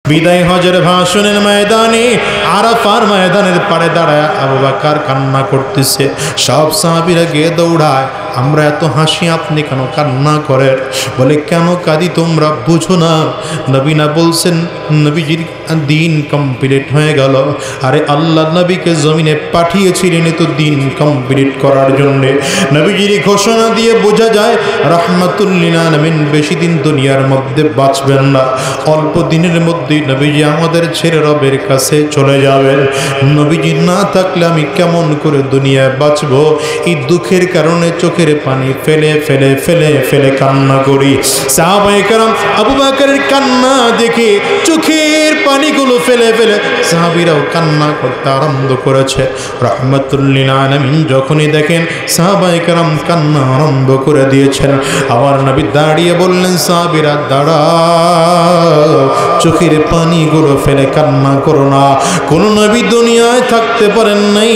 বিদায় হজের ভাষণের ময়দানে আরাফার ময়দানের পাড়ে দাঁড়ায় আবু বকর কান্না করতেছে। সব সাহাবীরা গিয়ে দৌড়ায়, আমরা এত হাসি, আপনি কেন কান্না করেন? বলে কেন কাঁদি তোমরা বুঝো না? নবী না বলছেন নবীজির দিন কমপ্লিট হয়ে গেল। আরে আল্লাহ নবীকে জমিনে পাঠিয়েছিলেন তো দিন কমপ্লিট করার জন্য। নবীজির ঘোষণা দিয়ে বোঝা যায় রাহমাতুল লিল আলামিন বেশি দিন দুনিয়ার মধ্যে বাঁচবেন না। অল্প দিনের মধ্যেই নবীজি আমাদের ছেড়ে রবের কাছে চলে যাবেন। নবীজি না থাকলে আমি কেমন করে দুনিয়ায় বাঁচব? এই দুঃখের কারণে চোখের পানি ফেলে ফেলে ফেলে ফেলে কান্না করি। সাহাবায়ে কেরাম আবু বকরের কান্না দেখে চোখের পানিগুলো ফেলে ফেলে সাহাবীরাও কান্না করতে আরম্ভ করেছে। রাহমাতুল লিল আলামিন যখনই দেখেন সাহাবায়ে কেরাম কান্না আরম্ভ করে দিয়েছেন, আমার নবী দাঁড়িয়ে বললেন, সাহাবীরা দাঁড়াও, চোখের পানিগুলো ফেলে কান্না করো না। কোন নবী দুনিয়ায় থাকতে পারেন নাই,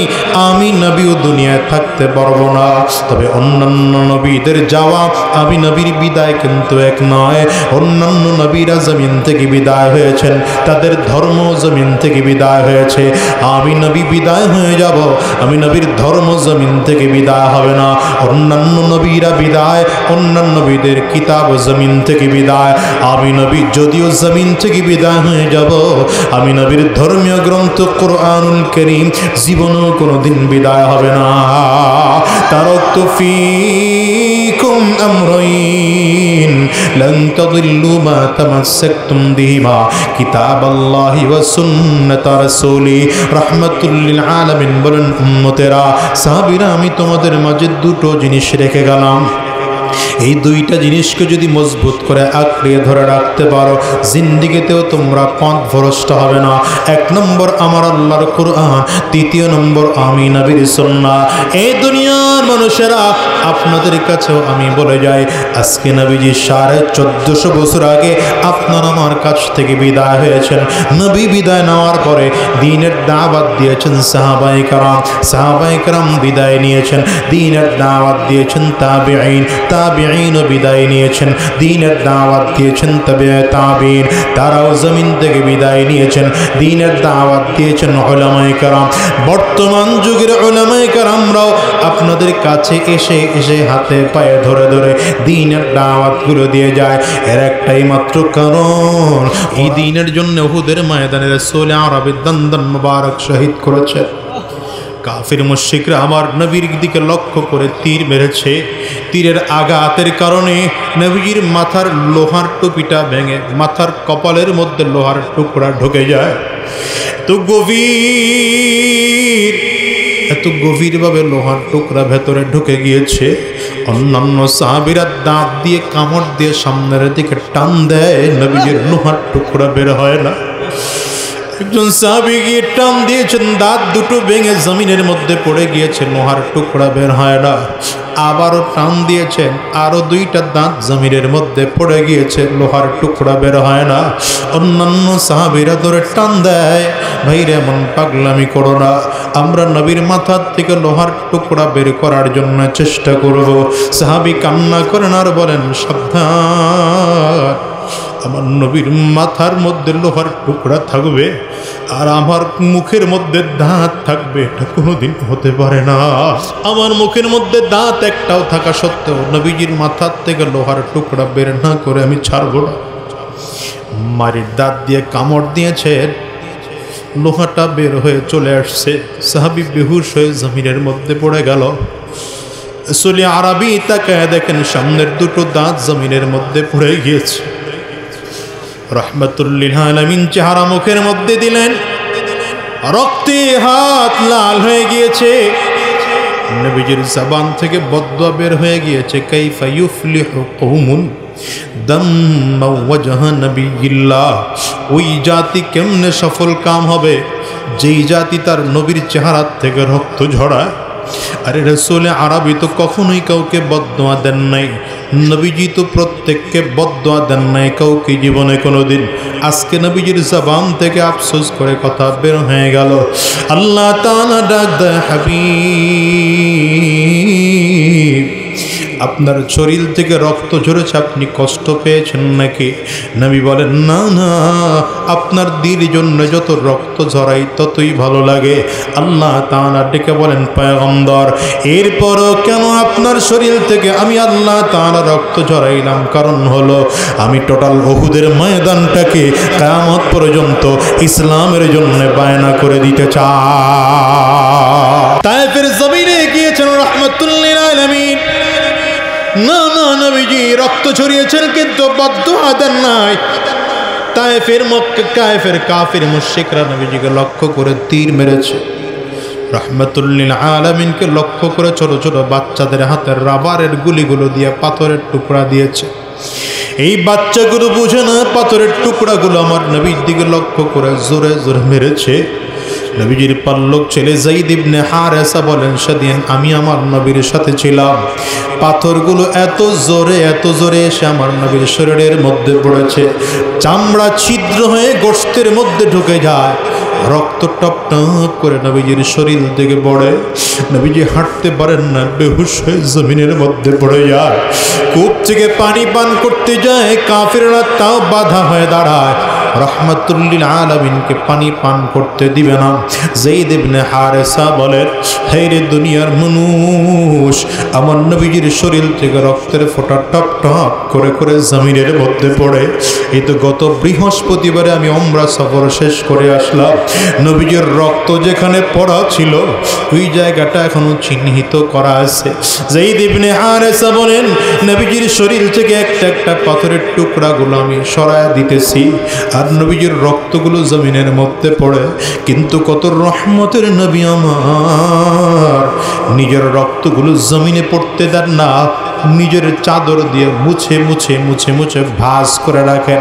আমি নবীও দুনিয়ায় থাকতে পারবো না। তবে অন্যান্য নবীদের যাওয়া, আমি নবীর বিদায় কিন্তু এক নয়। অন্যান্য নবীরা জমিন থেকে বিদায় হয়েছেন, তাদের ধর্ম জমিন থেকে বিদায় হয়েছে। আমি নবী বিদায় হয়ে যাব, আমি নবীর ধর্ম জমিন থেকে বিদায় হবে না। অন্যান্য নবীরা বিদায়, অন্যান্য নবীদের কিতাব জমিন থেকে বিদায়। আমি নবী যদিও জমিন থেকে বিদায় হয়ে যাব, আমি নবীর ধর্মীয় গ্রন্থ কোরআনুল কারীম জীবনেও কোনোদিন বিদায় হবে না। তারাকতু ফীকুম আমরাইন লান তাদিল্লু মা তামাসসাকতুম বিহিমা কিতাবাল্লাহি ওয়া সুন্নাত রাসূলি। রাহমাতুল লিল আলামিন বলেন, উম্মতেরা, সাহাবীরা, আমি তোমাদের মাঝে দুটো জিনিস রেখে গেলাম। এই দুইটা জিনিসকে যদি মজবুত করে আঁকড়িয়ে ধরে রাখতে পারো, জিন্দিগিতেও তোমরা পথভ্রষ্ট হবে না। এক নম্বর আমার আল্লাহর কোরআন, দ্বিতীয় নম্বর আমি নবীর সুন্নাহ। এই দুনিয়ার মানুষেরা, আপনাদের কাছেও আমি বলে যাই, আজকে নবীজি 1450 বছর আগে আপনার আমার কাছ থেকে বিদায় হয়েছেন। নবী বিদায় নেওয়ার পরে দ্বীনের দাওয়াত দিয়েছেন সাহাবায়ে কেরাম, সাহাবায়ে কেরাম বিদায় নিয়েছেন, দ্বীনের দাওয়াত দিয়েছেন তাবিঈন, তাবিঈন বিদায় নিয়েছেন, দ্বীনের দাওয়াত দিয়েছেন তাবিঈন, তারাও জমিন থেকে বিদায় নিয়েছেন, দ্বীনের দাওয়াত দিয়েছেন উলামায়ে কেরাম। বর্তমান যুগের উলামায়ে কেরামরাও আপনাদের কাছে এসে এসে হাতে পায়ে ধরে ধরে দ্বীনের দাওয়াতগুলো দিয়ে যায়। এর একটাই মাত্র কারণ, এই দ্বীনের জন্য উহুদের ময়দানে রাসূল আরবি দন্দন মুবারক শহীদ করেছে। কাফির মুশরিকরা আমার নবীর দিকে লক্ষ্য করে তীর মেরেছে। তীরের আঘাতের কারণে নবীর মাথার লোহার টুপিটা ভেঙে মাথার কপালের মধ্যে লোহার টুকরা ঢুকে যায়। এত গভীরভাবে লোহার টুকরা ভেতরে ঢুকে গিয়েছে, অন্যান্য সাহাবীরা দাঁত দিয়ে কামড় দিয়ে সামনের দিকে টান দেয়, নবীর লোহার টুকরা বের হয় না। একজন সাহাবী গিয়ে টান দিয়েছেন, দাঁত দুটো ভেঙে জমিনের মধ্যে পড়ে গিয়েছে, লোহার টুকরা বের হয় না। আবারও টান দিয়েছেন, আরো দুইটা দাঁত জমিনের মধ্যে পড়ে গিয়েছে, লোহার টুকরা বের হয় না। অন্যান্য সাহাবীরা ধরে টান দেয়, ভাইরে এমন পাগলামি করো না, আমরা নবীর মাথার থেকে লোহার টুকরা বের করার জন্য চেষ্টা করব। সাহাবী কান্না করেন আর বলেন, সাবধান, আমার নবীর মাথার মধ্যে লোহার টুকরা থাকবে আর আমার মুখের মধ্যে দাঁত থাকবে, এটা কোনোদিন হতে পারে না। আমার মুখের মধ্যে দাঁত একটাও থাকা সত্ত্বেও নবীজির মাথার থেকে লোহার টুকরা বের না করে আমি ছাড়ব না। মারির দাঁত দিয়ে কামড় দিয়েছেন, লোহাটা বের হয়ে চলে আসছে। সাহাবী বেহুশ হয়ে জমিনের মধ্যে পড়ে গেল। রাসূল আরবি তাকায় দেখেন সামনের দুটো দাঁত জমিনের মধ্যে পড়ে গিয়েছে। রাহমাতুল লিল আলামিন চেহারা মুখের মধ্যে দিলেন, রক্তে হাত লাল হয়ে গিয়েছে। নবীজির জবান থেকে বদদুয়া বের হয়ে গিয়েছে, কাইফা ইউফলিহু কওমুন দাম্মা ওয়াজহা নবিয়্যিল্লাহ। ওই জাতি কেমনে সফল কাম হবে যেই জাতি তার নবীর চেহারা থেকে রক্ত ঝরায়। আরে রাসূল আরবি তো কখনোই কাউকে বদদুয়া দেন নাই, নবীজি তো প্রত্যেককে বদদুয়া দেন নাই কাউকে জীবনে কোনোদিন। আজকে নবীজির জবান থেকে আফসোস করে কথা বের হয়ে গেল। আল্লাহ তাআলা ডাক দেয়, হাবিব আপনার শরীর থেকে রক্ত ঝরেছে, আপনি কষ্ট পেয়েছেন নাকি? নবী বলেন, না না, আপনার দিনের জন্য যত রক্ত ঝরাই ততই ভালো লাগে। আল্লাহ তাআলা ডেকে বলেন, পয়গম্বর এরপরও কেন আপনার শরীর থেকে আমি আল্লাহ তাআলা রক্ত ঝরাইলাম? কারণ হলো আমি টোটাল উহুদের ময়দানটাকে কিয়ামত পর্যন্ত ইসলামের জন্য বায়না করে দিতে চাই। তায়েফের জমিনে গিয়েছেন রাহমাতুল লিল আলামিন। না না, নবীজি রক্ত ছড়িয়েছেন কিন্তু বদদুআ দেন নাই। তায়েফের মক্কা কাফের কাফির মুশরিকরা নবীজিকে লক্ষ্য করে তীর মেরেছে। রাহমাতুল লিল আলামিনকে লক্ষ্য করে ছোট ছোট বাচ্চাদের হাতের রাবারের গুলিগুলো দিয়ে পাথরের টুকরা দিয়েছে। এই বাচ্চাগুলো বুঝে না পাথরের টুকরাগুলো আমার নবীর দিকে লক্ষ্য করে জোরে জোরে মেরেছে। নবীজির পাল্লক ছেলে যায়েদ ইবনে হারেসা বলেন, সেদিন আমি আমার নবীর সাথে ছিলাম। পাথরগুলো এত জোরে এসে আমার নবীর শরীরের মধ্যে পড়েছে, চামড়া ছিদ্র হয়ে গোশতের মধ্যে ঢুকে যায়, রক্ত টপ টপ করে নবীজির শরীর থেকে পড়ে। নবীজি হাঁটতে পারেন না, বেহুশ হয়ে জমিনের মধ্যে পড়ে যায়। কূপ থেকে পানি পান করতে যায়, কাফিররা তাও বাধা হয়ে দাঁড়ায়, রাহমাতুল লিল আলামিনকে পানি পান করতে দিবে না। যায়েদ ইবনে হারেসা বলেন, হে রে দুনিয়ার মানুষ, আমার নবীজির শরীর থেকে রক্তের ফোঁটা টপ টপ করে করে জমিনের মধ্যে পড়ে। এই তো গত বৃহস্পতিবারে আমি উমরা সফর শেষ করে আসলাম, নবীজির রক্ত যেখানে পড়া ছিল ওই জায়গাটা এখনো চিহ্নিত করা আছে। যায়েদ ইবনে হারেসা বলেন, নবীজির শরীর থেকে একটা একটা পাথরের টুকরাগুলো আমি সরায় দিতেছি আর নবীজির রক্তগুলো জমিনের মধ্যে পড়ে। কিন্তু কত রহমতের নবী আমার নিজের রক্তগুলো জমিনে পড়তে দেন না, নিজের চাদর দিয়ে মুছে মুছে মুছে মুছে ভাঁজ করে রাখেন।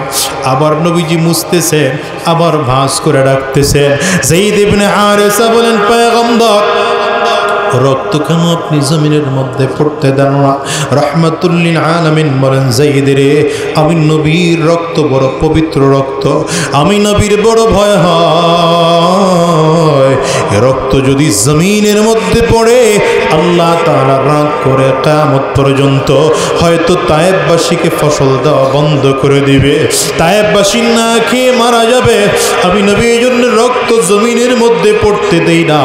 আবার নবীজি মুছতেছেন, আবার ভাঁজ করে রাখতেছেন। যায়েদ ইবনে হারেসা বলেন, পয়গম্বর রক্ত কেন আপনি জমিনের মধ্যে পড়তে দেন না? রাহমাতুল লিল আলামিন বলেন, যায়েদ রে, আমি নবীর রক্ত বড় পবিত্র রক্ত, আমি নবীর বড় ভয় হয় এ রক্ত যদি জমিনের মধ্যে পড়ে আল্লাহ তাআলা রাগ করে কিয়ামত পর্যন্ত হয়তো তায়েফবাসীকে ফসল দেওয়া বন্ধ করে দিবে, তায়েফবাসী না খেয়ে মারা যাবে। আমি নবীর জন্য রক্ত জমিনের মধ্যে পড়তে দেই না,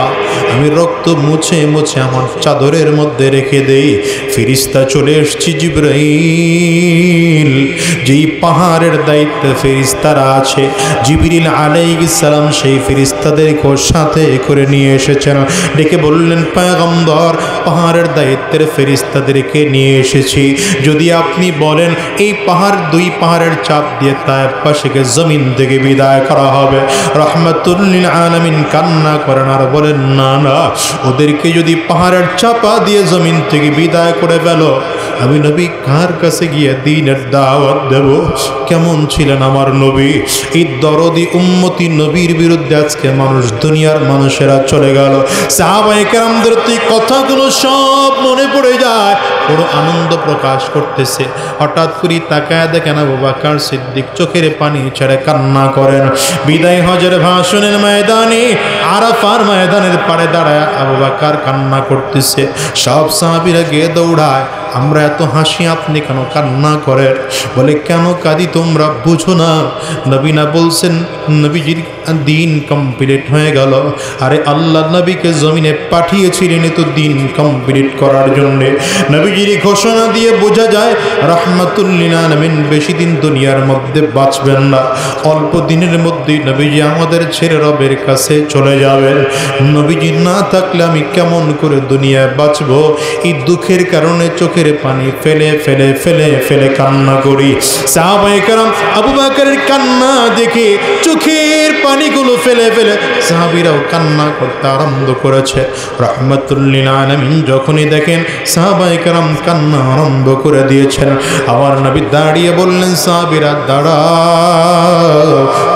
আমি রক্ত মুছে মুছে আমার চাদরের মধ্যে রেখে দেই। ফেরেশতা চলে এসেছে, জিবরাইল যেই পাহাড়ের দায়িত্বে ফেরেশতারা আছে, জিবরিল আলাইহিস সালাম সেই ফেরেশতাদেরকে সাথে করে নিয়ে এসেছেন। ডেকে বললেন, পয়গম্বর পাহাড়ের দায়িত্বের ফেরেশতাদেরকে নিয়ে এসেছি, যদি আপনি বলেন এই পাহাড় দুই পাহাড়ের চাপ দিয়ে তায়েফবাসীকে জমিন থেকে বিদায় করা হবে। রাহমাতুল লিল আলামিন কান্না করেন আর বলেন, না না, ওদেরকে যদি পাহাড়ের চাপা দিয়ে জমিন থেকে বিদায় করে ফেল, আমি নবী কার কাছে গিয়ে দ্বীনের দাওয়াত দেব? কেমন ছিলেন আমার নবী! এই দরদি উম্মতি নবীর বিরুদ্ধে আজকে মানুষ, দুনিয়ার মানুষেরা চলে গেল। সাহাবায়ে কেরামদের এই কথাগুলো সব মনে পড়ে যায়, বড় আনন্দ প্রকাশ করতেছে। হঠাৎ করে তাকায় দেখেন আবু বকর সিদ্দিক চোখের পানি ছেড়ে কান্না করেন। বিদায় হজের ভাষণের ময়দানে আরাফার ময়দানের পাড়ে দাঁড়ায় আবু বকর কান্না করতেছে। সব সাহাবীরা গিয়ে দৌড়ায়, আমরা এত হাসি, আপনি কেন কান্না করেন? বলে, কেন কাঁদি তোমরা বুঝো না? নবী না বলছেন নবীজির দিন কমপ্লিট হয়ে গেল। আরে আল্লাহ নবীকে জমিনে পাঠিয়েছিলেন তো দিন কমপ্লিট করার জন্য। নবীজির ঘোষণা দিয়ে বোঝা যায় রাহমাতুল লিল আলামিন বেশি দিন দুনিয়ার মধ্যে বাঁচবেন না, অল্প দিনের মধ্যেই নবীজি আমাদের ছেড়ে রবের কাছে চলে যাবেন। নবীজি না থাকলে আমি কেমন করে দুনিয়ায় বাঁচব? এই দুঃখের কারণে চোখের পানি ফেলে ফেলে ফেলে ফেলে কান্না করি। সাহাবায়ে কেরাম আবু বকরের কান্না দেখে চোখের পানিগুলো ফেলে ফেলে সাহাবীরাও কান্না করতে আরম্ভ করেছে। রাহমাতুল লিল আলামিন যখনই দেখেন সাহাবায়ে কেরাম কান্না আরম্ভ করে দিয়েছেন, আমার নবী দাঁড়িয়ে বললেন, সাহাবীরা দাঁড়াও,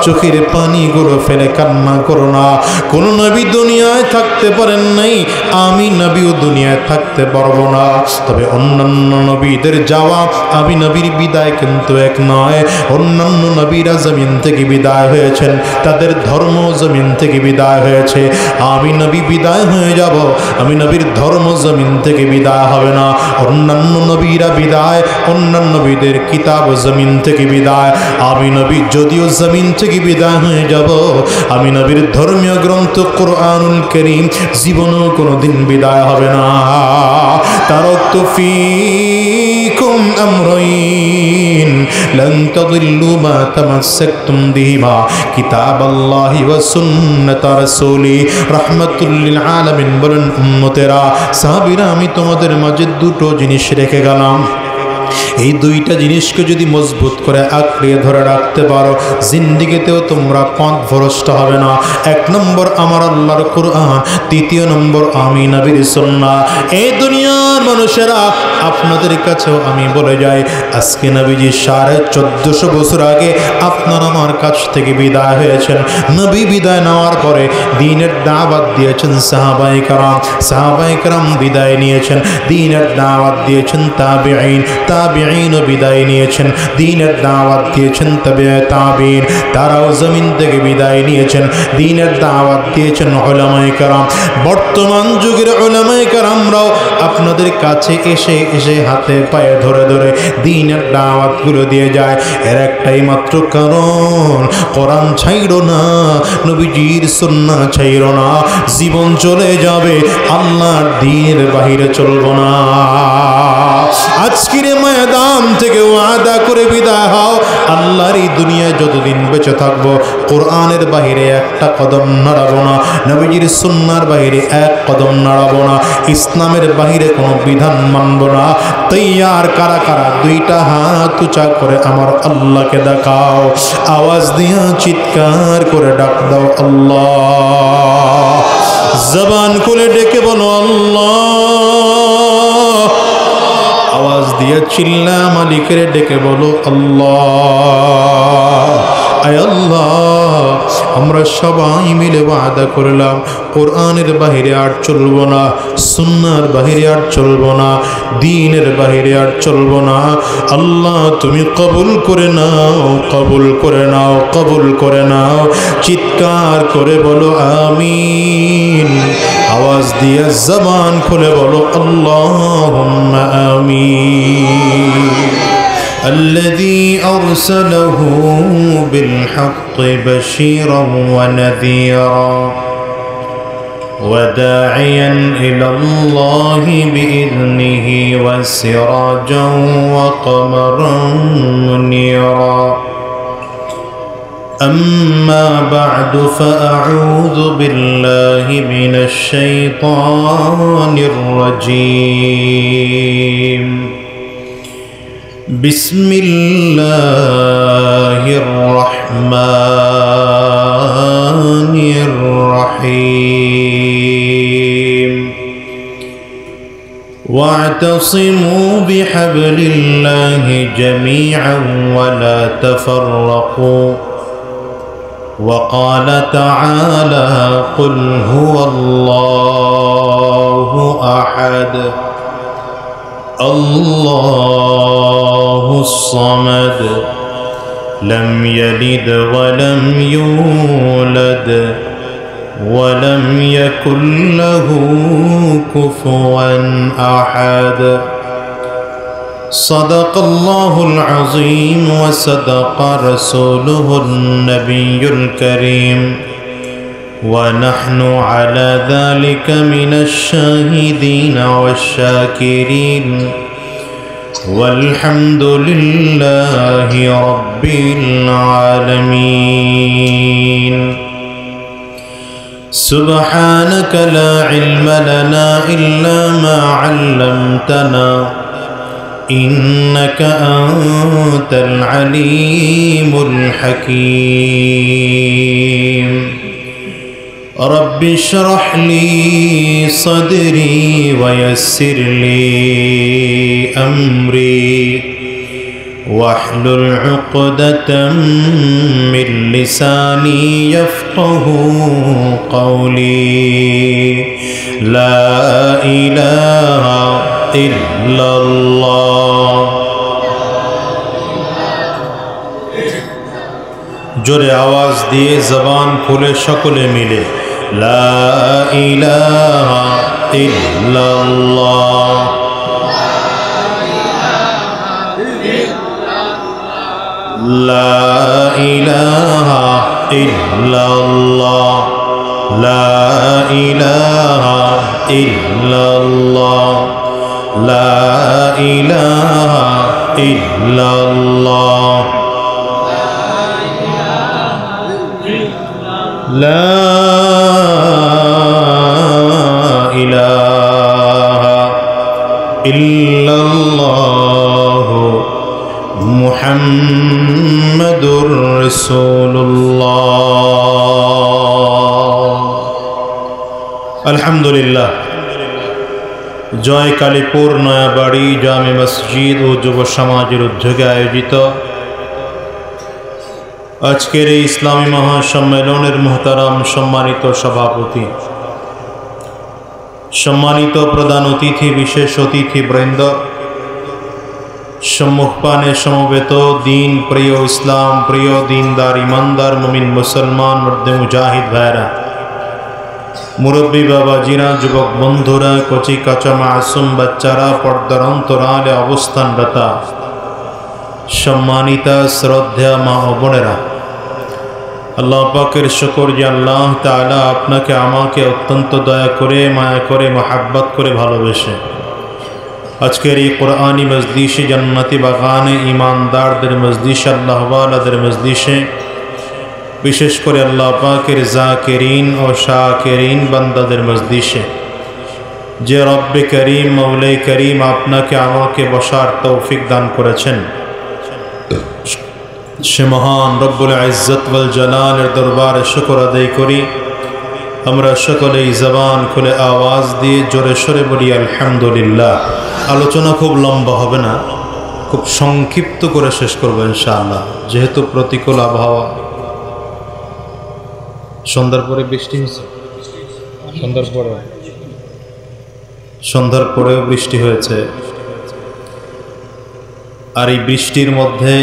চোখের পানিগুলো ফেলে কান্না করো না। কোন নবী দুনিয়ায় থাকতে পারেন নাই, আমি নবীও দুনিয়ায় থাকতে পারবো না, তবে অন্যান্য নবীদের যাওয়া, আমি নবীর বিদায় কিন্তু এক নয়। অন্যান্য নবীরা জমিন থেকে বিদায় হয়েছেন, তাদের যাদের ধর্ম জমিন থেকে বিদায় হয়েছে, আমি নবী বিদায় হয়ে যাব, আমি নবীর ধর্ম জমিন থেকে বিদায় হবে না। অন্যান্য নবীরা বিদায়, অন্যান্য নবীদের কিতাব জমিন থেকে বিদায়, আমি নবী যদিও জমিন থেকে বিদায় হয়ে যাব, আমি নবীর ধর্মীয় গ্রন্থ কোরআনুল কারীম জীবনও কোনোদিন বিদায় হবে না। তারাকতু ফীকুম আমরাইন লান তাদিল্লু মা তামাসসাকতুম বিহিমা কিতাবাল্লাহি ওয়া সুন্নাত রাসূলি রাহমাতুল লিল আলামিন। বলেন উম্মতেরা, সাহাবীরা, আমি তোমাদের মাঝে দুটো জিনিস রেখে গেলাম, এই দুইটা জিনিসকে যদি মজবুত করে আঁকড়িয়ে ধরে রাখতে পারো, জিন্দিগিতেও তোমরা পথভ্রষ্ট হবে না। এক নম্বর আমার আল্লাহর কোরআন, দ্বিতীয় নম্বর আমি নবীর সুন্নাহ। এই দুনিয়ার মানুষেরা, আপনাদের কাছেও আমি বলে যাই, আজকে নবীজি 1450 বছর আগে আপনার আমার কাছ থেকে বিদায় হয়েছেন। নবী বিদায় নেওয়ার পরে দ্বীনের দাওয়াত দিয়েছেন সাহাবায়ে কেরাম, সাহাবায়ে কেরাম বিদায় নিয়েছেন, দ্বীনের দাওয়াত দিয়েছেন তাবিঈন, তাবিঈন বিদায় নিয়েছেন, দ্বীনের দাওয়াত দিয়েছেন তাবিঈন, তারাও জমিন থেকে বিদায় নিয়েছেন, দ্বীনের দাওয়াত দিয়েছেন উলামায়ে কেরাম। বর্তমান যুগের উলামায়ে কেরামরাও আপনাদের কাছে এসে এসে হাতে পায়ে ধরে ধরে দ্বীনের দাওয়াতগুলো দিয়ে যায়। এর একটাই মাত্র কারণ, কোরআন ছাইড়ো না, নবীজির সুন্নাহ ছাইড়ো না, জীবন চলে যাবে, আল্লাহর দ্বীনের বাহিরে চলবো না। আজকের ময়দান থেকে ওয়াদা করে বিদায় হও, আল্লাহর এই দুনিয়ায় যতদিন বেঁচে থাকবো কোরআনের বাহিরে একটা কদম নাড়াবো না, নবীজির সুন্নাহর বাহিরে এক কদম নাড়াবো না, ইসলামের বাহিরে কোনো বিধান মানবো না। তৈয়ার কারা কারা? দুইটা হাত উঁচা করে আমার আল্লাহকে দেখাও, আওয়াজ দিয়া চিৎকার করে ডাক দাও আল্লাহ। জবান খুলে ডেকে বলো আল্লাহ, আওয়াজ দিয়ে চিল্লা মালিকের ডেকে বলো আল্লাহ। আয় আল্লাহ, আমরা সবাই মিলে ওয়াদা করলাম কোরআনের বাহিরে আর চলবো না, সুন্নাহর বাহিরে আর চলবো না, দ্বীনের বাহিরে আর চলবো না। আল্লাহ তুমি কবুল করে নাও, কবুল করে নাও, কবুল করে নাও। চিৎকার করে বলো আমিন, আওয়াজ দিয়ে জবান খুলে বলো আল্লাহুম্মা আমিন। الذي أرسله بالحق بشيرا ونذيرا وداعيا إلى الله بإذنه وسراجا وقمرا منيرا. أما بعد فأعوذ بالله من الشيطان الرجيم. بسم الله الرحمن الرحيم. واعتصموا بحبل الله جميعا ولا تفرقوا. وقال تعالى قل هو الله أحد الله الصمد لم يلد ولم يولد ولم يكن له كفوا أحد. صدق الله العظيم وصدق رسوله النبي الكريم ونحن على ذلك من الشاهدين والشاكرين والحمد لله رب العالمين. سبحانك لا علم لنا إلا ما علمتنا إنك أنت العليم الحكيم. رب اشرح لي صدري ويسر لي أمري واحلل عقدة من لساني يفقه قولي. لا إله إلا الله. জোরে আওয়াজ দিয়ে জবান খুলে সকলে মিলে লা ইলাহা ইল্লাল্লাহ। লা ইলাহা ইল্লাল্লাহ। লা ইলাহা ইল্লাল্লাহ। লা ইলাহা ইল্লাল্লাহ। লা ইলাহা ইল্লাল্লাহ মুহাম্মাদুর রাসূলুল্লাহ। আলহামদুলিল্লাহ। জয় কালীপুর নয়াবাড়ি জামে মসজিদ ও যুব সমাজের উদ্যোগে আয়োজিত আজকের এই ইসলামী মহাসম্মেলনের মোহতারাম সম্মানিত সভাপতি, সম্মানিত প্রধান অতিথি, বিশেষ অতিথিবৃন্দ, সম্মুখপানে সমবেত দিন প্রিয়, ইসলাম প্রিয়, দিনদার, ইমানদার, মুমিন মুসলমান, মর্দে মুজাহিদ ভাইরা, মুরব্বী বাবাজিরা, যুবক বন্ধুরা, কচি কাঁচা মাসুম বাচ্চারা, পর্দার অন্তরালে অবস্থানরতা সম্মানিতা শ্রদ্ধা মা ও বোনেরা, আল্লাহ পাকের শুকর যে আল্লাহ তাআলা আপনাকে আমাকে অত্যন্ত দয়া করে, মায়া করে, মহাব্বত করে ভালোবেসে আজকের এই কোরআনী মজলিসে, জান্নাতি বাগানে, ইমানদারদের মজলিসে, আল্লাহওয়ালাদের মজলিসে, বিশেষ করে আল্লাহ পাকের জাকিরিন ও শাকিরিন বান্দাদের মজলিসে যে রব্বে করিম, মৌলাই করিম আপনাকে আমাকে বসার তৌফিক দান করেছেন, সে মহান রব্বুল ইজ্জত ওয়াল জালালের দরবারে শুকর আদায় করি। আমরা সকলেই জবান খুলে আওয়াজ দিয়ে জোরে সোরে বলি আলহামদুলিল্লাহ। আলোচনা খুব লম্বা হবে না, খুব সংক্ষিপ্ত করে শেষ করব ইনশাআল্লাহ, যেহেতু প্রতিকূল আবহাওয়া। সন্ধ্যার পরে বৃষ্টি হয়েছে, সন্ধ্যার পরেও বৃষ্টি হয়েছে। আর এই বৃষ্টির মধ্যে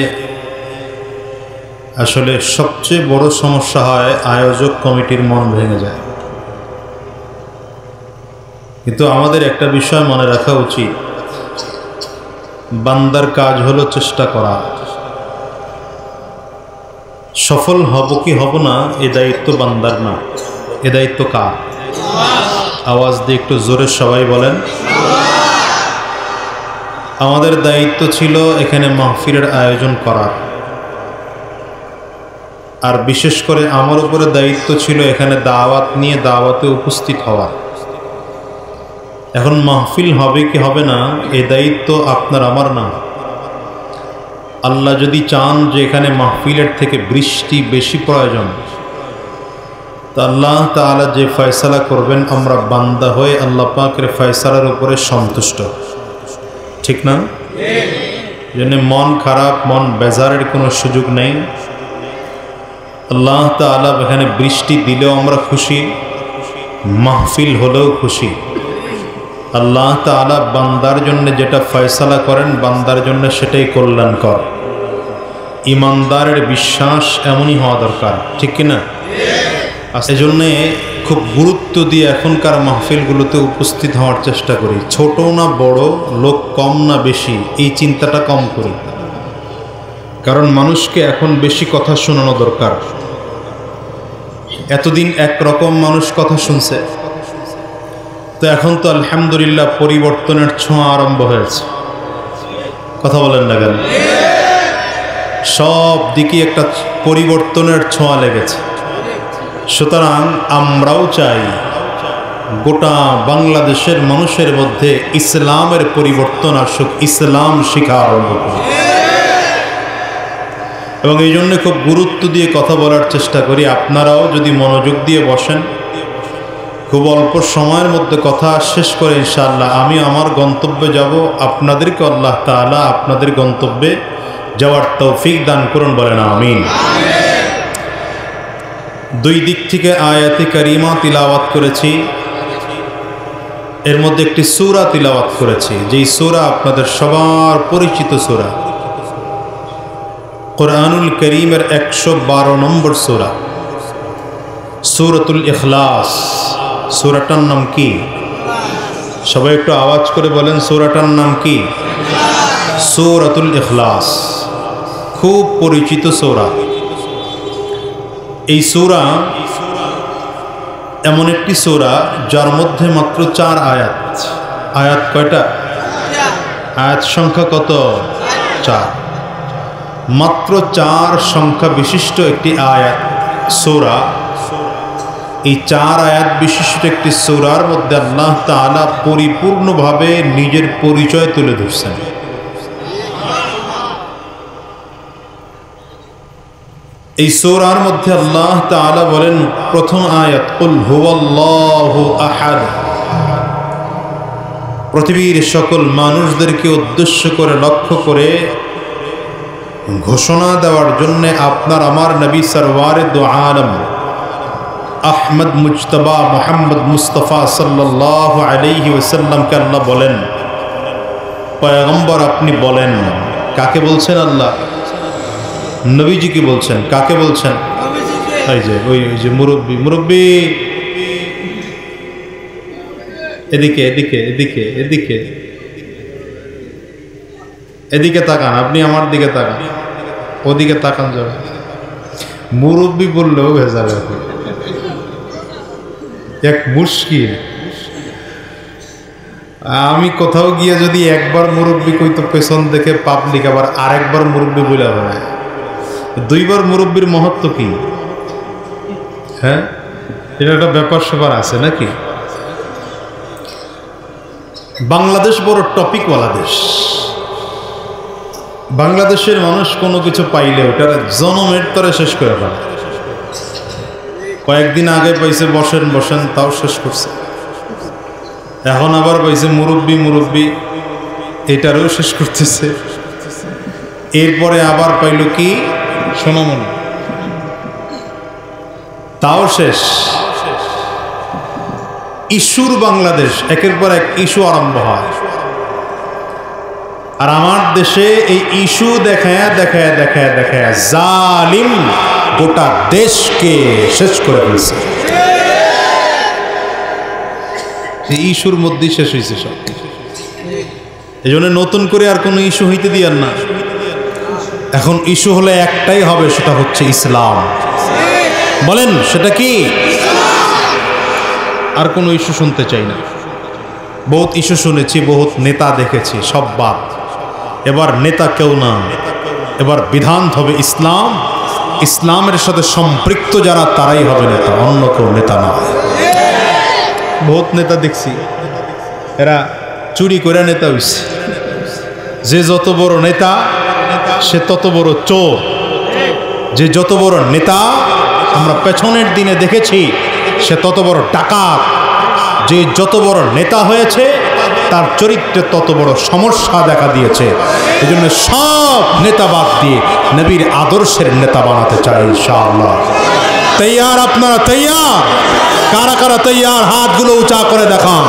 আসলে সবচেয়ে বড় সমস্যা হয় আয়োজক কমিটির মন ভেঙে যায়। কিন্তু আমাদের একটা বিষয় মনে রাখা উচিত, বান্দার কাজ হলো চেষ্টা করা। সফল হব কি হব না এ দায়িত্ব বান্দার না, এ দায়িত্ব কার? আওয়াজ দিয়ে একটু জোরে সবাই বলেন। আমাদের দায়িত্ব ছিল এখানে মাহফিলের আয়োজন করা, আর বিশেষ করে আমার উপরে দায়িত্ব ছিল এখানে দাওয়াত নিয়ে দাওয়াতে উপস্থিত হওয়া। এখন মাহফিল হবে কি হবে না এ দায়িত্ব আপনার আমার না। আল্লাহ যদি চান যে এখানে মাহফিলের থেকে বৃষ্টি বেশি প্রয়োজন, তা আল্লাহ তাআলা যে ফয়সালা করবেন আমরা বান্দা হয়ে আল্লাহ পাকের ফয়সালার উপরে সন্তুষ্ট, ঠিক না? জন্য মন খারাপ, মন বেজারের কোনো সুযোগ নেই। আল্লাহ তাআলা এখানে বৃষ্টি দিলেও আমরা খুশি, মাহফিল হলেও খুশি। আল্লাহ তাআলা বান্দার জন্য যেটা ফয়সালা করেন বান্দার জন্য সেটাই কল্যাণকর। ইমানদারের বিশ্বাস এমনই হওয়া দরকার, ঠিক কিনা? এজন্যে খুব গুরুত্ব দিয়ে এখনকার মাহফিলগুলোতে উপস্থিত হওয়ার চেষ্টা করি। ছোট না বড়, লোক কম না বেশি, এই চিন্তাটা কম করি। কারণ মানুষকে এখন বেশি কথা শোনানো দরকার। এতদিন একরকম মানুষ কথা শুনছে, তো এখন তো আলহামদুলিল্লাহ পরিবর্তনের ছোঁয়া আরম্ভ হয়েছে। কথা বলেন না কেন? সব দিকে একটা পরিবর্তনের ছোঁয়া লেগেছে। সুতরাং আমরাও চাই গোটা বাংলাদেশের মানুষের মধ্যে ইসলামের পরিবর্তন আসুক, ইসলাম শিখা আরম্ভ করুক। এবং এই জন্য খুব গুরুত্ব দিয়ে কথা বলার চেষ্টা করি। আপনারাও যদি মনোযোগ দিয়ে বসেন, খুব অল্প সময়ের মধ্যে কথা শেষ করে ইনশাআল্লাহ আমি আমার গন্তব্যে যাব। আপনাদেরকে আল্লাহ তাআলা আপনাদের গন্তব্যে যাওয়ার তৌফিক দান করুন, বলেন আমিন। দুই দিক থেকে আয়াতে কারিমা তিলাওয়াত করেছি, এর মধ্যে একটি সূরা তিলাওয়াত করেছি, যেই সূরা আপনাদের সবার পরিচিত সূরা। কুরআনুল কারীমের 112 নম্বর সূরা, সূরাতুল ইখলাস। সূরাটার নাম কি? সবাই একটু আওয়াজ করে বলেন, সূরাটার নাম কি? সূরাতুল ইখলাস। খুব পরিচিত সূরা। এই সূরা এমন একটি সূরা যার মধ্যে মাত্র 4 আয়াত। আয়াত কয়টা? আয়াত সংখ্যা কত? 4। মাত্র 4 সংখ্যা বিশিষ্ট একটি আয়াত সূরা। এই 4 আয়াত বিশিষ্ট একটি সূরার মধ্যে আল্লাহ তাআলা পরিপূর্ণভাবে নিজের পরিচয় তুলে ধরছেন। এই সূরার মধ্যে আল্লাহ তাআলা বলেন, প্রথম আয়াত, কুল হুয়াল্লাহু আহাদ। পৃথিবীর সকল মানুষদেরকে উদ্দেশ্য করে, লক্ষ্য করে ঘোষণা দেওয়ার জন্য আপনার আমার নবী সরওয়ারে দু আলম আহমদ মুজতবা মুহাম্মদ মুস্তাফা সাল্লাল্লাহু আলাইহি ওয়াসাল্লামকে আল্লাহ বলেন, পয়গম্বর আপনি বলেন। কাকে বলছেন? আল্লাহ নবীজিকে বলছেন। কাকে বলছেন? এই যে মুরব্বী, এদিকে এদিকে এদিকে এদিকে এদিকে তাকান, আপনি আমার দিকে তাকান, ওদিকে তাকান যাবে। মুরব্বী বললেও ভেজাল, এক মুশকিল। আমি কোথাও গিয়ে যদি একবার মুরব্বী কই তো পেছন দেখে পাবলিক আবার আরেকবার মুরব্বী বলে হবে, 2 বার মুরব্বীর মহত্ব কি? হ্যাঁ, এটা একটা ব্যাপার স্যাপার আছে নাকি? বাংলাদেশ বড় টপিকওয়ালা দেশ। বাংলাদেশের মানুষ কোনো কিছু পাইলে ওটার জনমের তরে শেষ করে ফেলে। কয়েকদিন আগে পাইছে বসেন বসেন, তাও শেষ করছে। এখন আবার পাইছে মুরব্বী, এটারও শেষ করতেছে। এরপরে আবার পাইল কি? সোনামণি, তাও শেষ। ইস্যুর বাংলাদেশ, একের পর এক ইস্যু আরম্ভ হয়। আর আমার দেশে এই ইস্যু দেখায় দেখায় দেখায় দেখায় জালিম গোটা দেশকে শেষ করে ফেলছে। এই ইস্যুর মধ্যেই শেষ হয়েছে সব। এই জন্য নতুন করে আর কোনো ইস্যু হইতে দিয়ার না। এখন ইস্যু হলে একটাই হবে, সেটা হচ্ছে ইসলাম। বলেন সেটা কি? আর কোনো ইস্যু শুনতে চাই না। বহুত ইস্যু শুনেছি, বহুত নেতা দেখেছি, সব বাদ। এবার নেতা কেউ না, এবার বিধান হবে ইসলাম। ইসলামের সাথে সম্পৃক্ত যারা, তারাই হবে নেতা, অন্য কেউ নেতা না। বহুত নেতা দেখছি, এরা চুরি করে নেতা হইছে। যে যত বড় নেতা সে তত বড় চোর। যে যত বড় নেতা আমরা পেছনের দিনে দেখেছি, সে তত বড় ডাকাত। যে যত বড় নেতা হয়েছে, তার চরিত্রে তত বড় সমস্যা দেখা দিয়েছে। এই জন্য সব নেতা বাদ দিয়ে নবীর আদর্শের নেতা বানাতে চাই ইনশাআল্লাহ। তৈয়ার? আপনারা তৈয়ার? কারা কারা তৈয়ার? হাতগুলো উঁচা করে দেখান।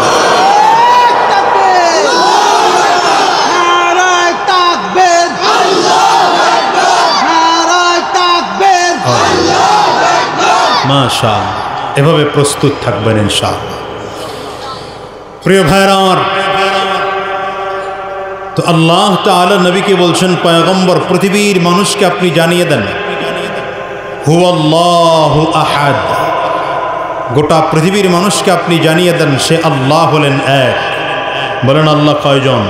মাশাআল্লাহ, এভাবে প্রস্তুত থাকবেন ইনশাআল্লাহ। প্রিয় ভাইরা আমার, তো আল্লাহ তাআলা নবীকে বলছেন, পয়গম্বর পৃথিবীর মানুষকে আপনি জানিয়ে দেন, হুয়াল্লাহু আহাদ। গোটা পৃথিবীর মানুষকে আপনি জানিয়ে দেন, সে আল্লাহ হলেন এক। বলেন আল্লাহ কয়জন?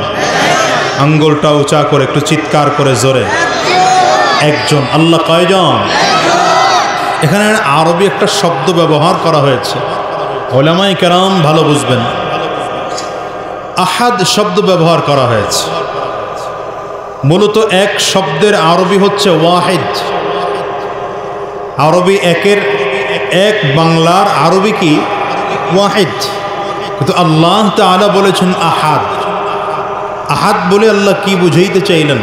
আঙ্গুলটা উঁচা করে একটু চিৎকার করে জোরে, একজন। আল্লাহ কয়জন? এখানে আরবি একটা শব্দ ব্যবহার করা হয়েছে, উলামায়ে কেরাম ভালো বুঝবেন। আহাদ শব্দ ব্যবহার করা হয়েছে, মূলত এক শব্দের আরবি হচ্ছে ওয়াহিদ। আরবি একের এক, বাংলার আরবি কি? ওয়াহিদ। কিন্তু আল্লাহ তাআলা বলেছেন আহাদ। আহাদ বলে আল্লাহ কি বুঝাইতে চাইলেন?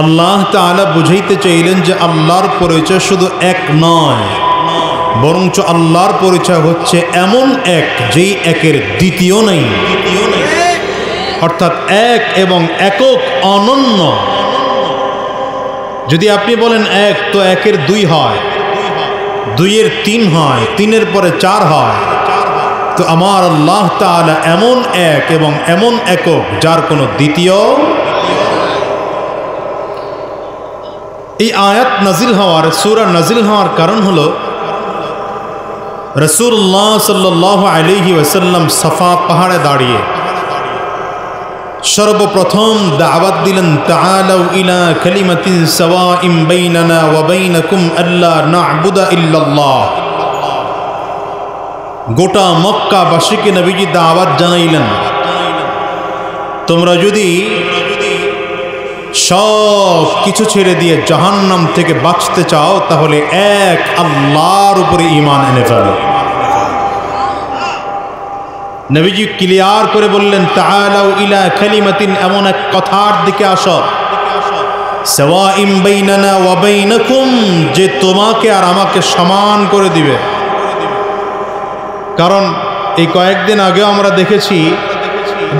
আল্লাহ তাআলা বুঝাইতে চাইলেন যে আল্লাহর পরিচয় শুধু এক নয়, বরঞ্চ আল্লাহর পরিচয় হচ্ছে এমন এক, যেই একের দ্বিতীয় নেই। অর্থাৎ এক এবং একক, অনন্য। যদি আপনি বলেন এক, তো একের দুই হয়, দুইয়ের তিন হয়, তিনের পরে চার হয়। তো আমার আল্লাহ তাআলা এমন এক এবং এমন একক যার কোনো দ্বিতীয়। এই আয়াত নাজিল হওয়ার, সূরা নাজিল হওয়ার কারণ হলো রাসূলুল্লাহ সাল্লাল্লাহু আলাইহি ওয়াসাল্লাম সাফা পাহাড়ে দাঁড়িয়ে সর্বপ্রথম দাওয়াত দিলেন, তাআলাউ ইলা কালিমাতিন সাওয়াইন বাইনানা ওয়া বাইনাকুম আল্লা না'বুদা ইল্লাল্লাহ। গোটা মক্কাবাসীকে নবীজি দাওয়াত জানাইলেন, তোমরা যদি সব কিছু ছেড়ে দিয়ে জাহান্নাম থেকে বাঁচতে চাও তাহলে এক আল্লাহর উপরে ঈমান এনে ফেলো। নবীজি ক্লিয়ার করে বললেন, তাআলাউ ইলা কালিমাতিন, এমন এক কথার দিকে আসো, সাওয়াইন বাইনানা ওয়া বাইনাকুম, যে তোমাকে আর আমাকে সমান করে দিবে। কারণ এই কয়েকদিন আগেও আমরা দেখেছি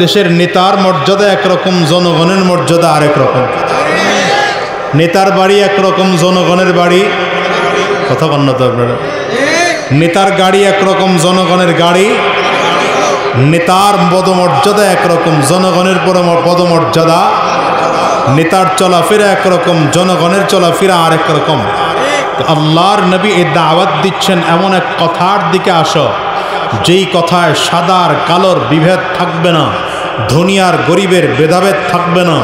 দেশের নেতার মর্যাদা একরকম, জনগণের মর্যাদা আরেক রকম। নেতার বাড়ি একরকম, জনগণের বাড়ি, কথা বলেন না তো আপনারা? নেতার গাড়ি একরকম, জনগণের গাড়ি। নেতার পদমর্যাদা একরকম, জনগণের পদমর্যাদা। নেতার চলাফেরা একরকম, জনগণের চলাফেরা আরেক রকম। আল্লাহর নবী এই দাওয়াত দিচ্ছেন, এমন এক কথার দিকে আসো যেই কথায় সাদা আর কালোর বিভেদ থাকবে না, ধনী আর গরিবের ভেদাভেদ থাকবে না,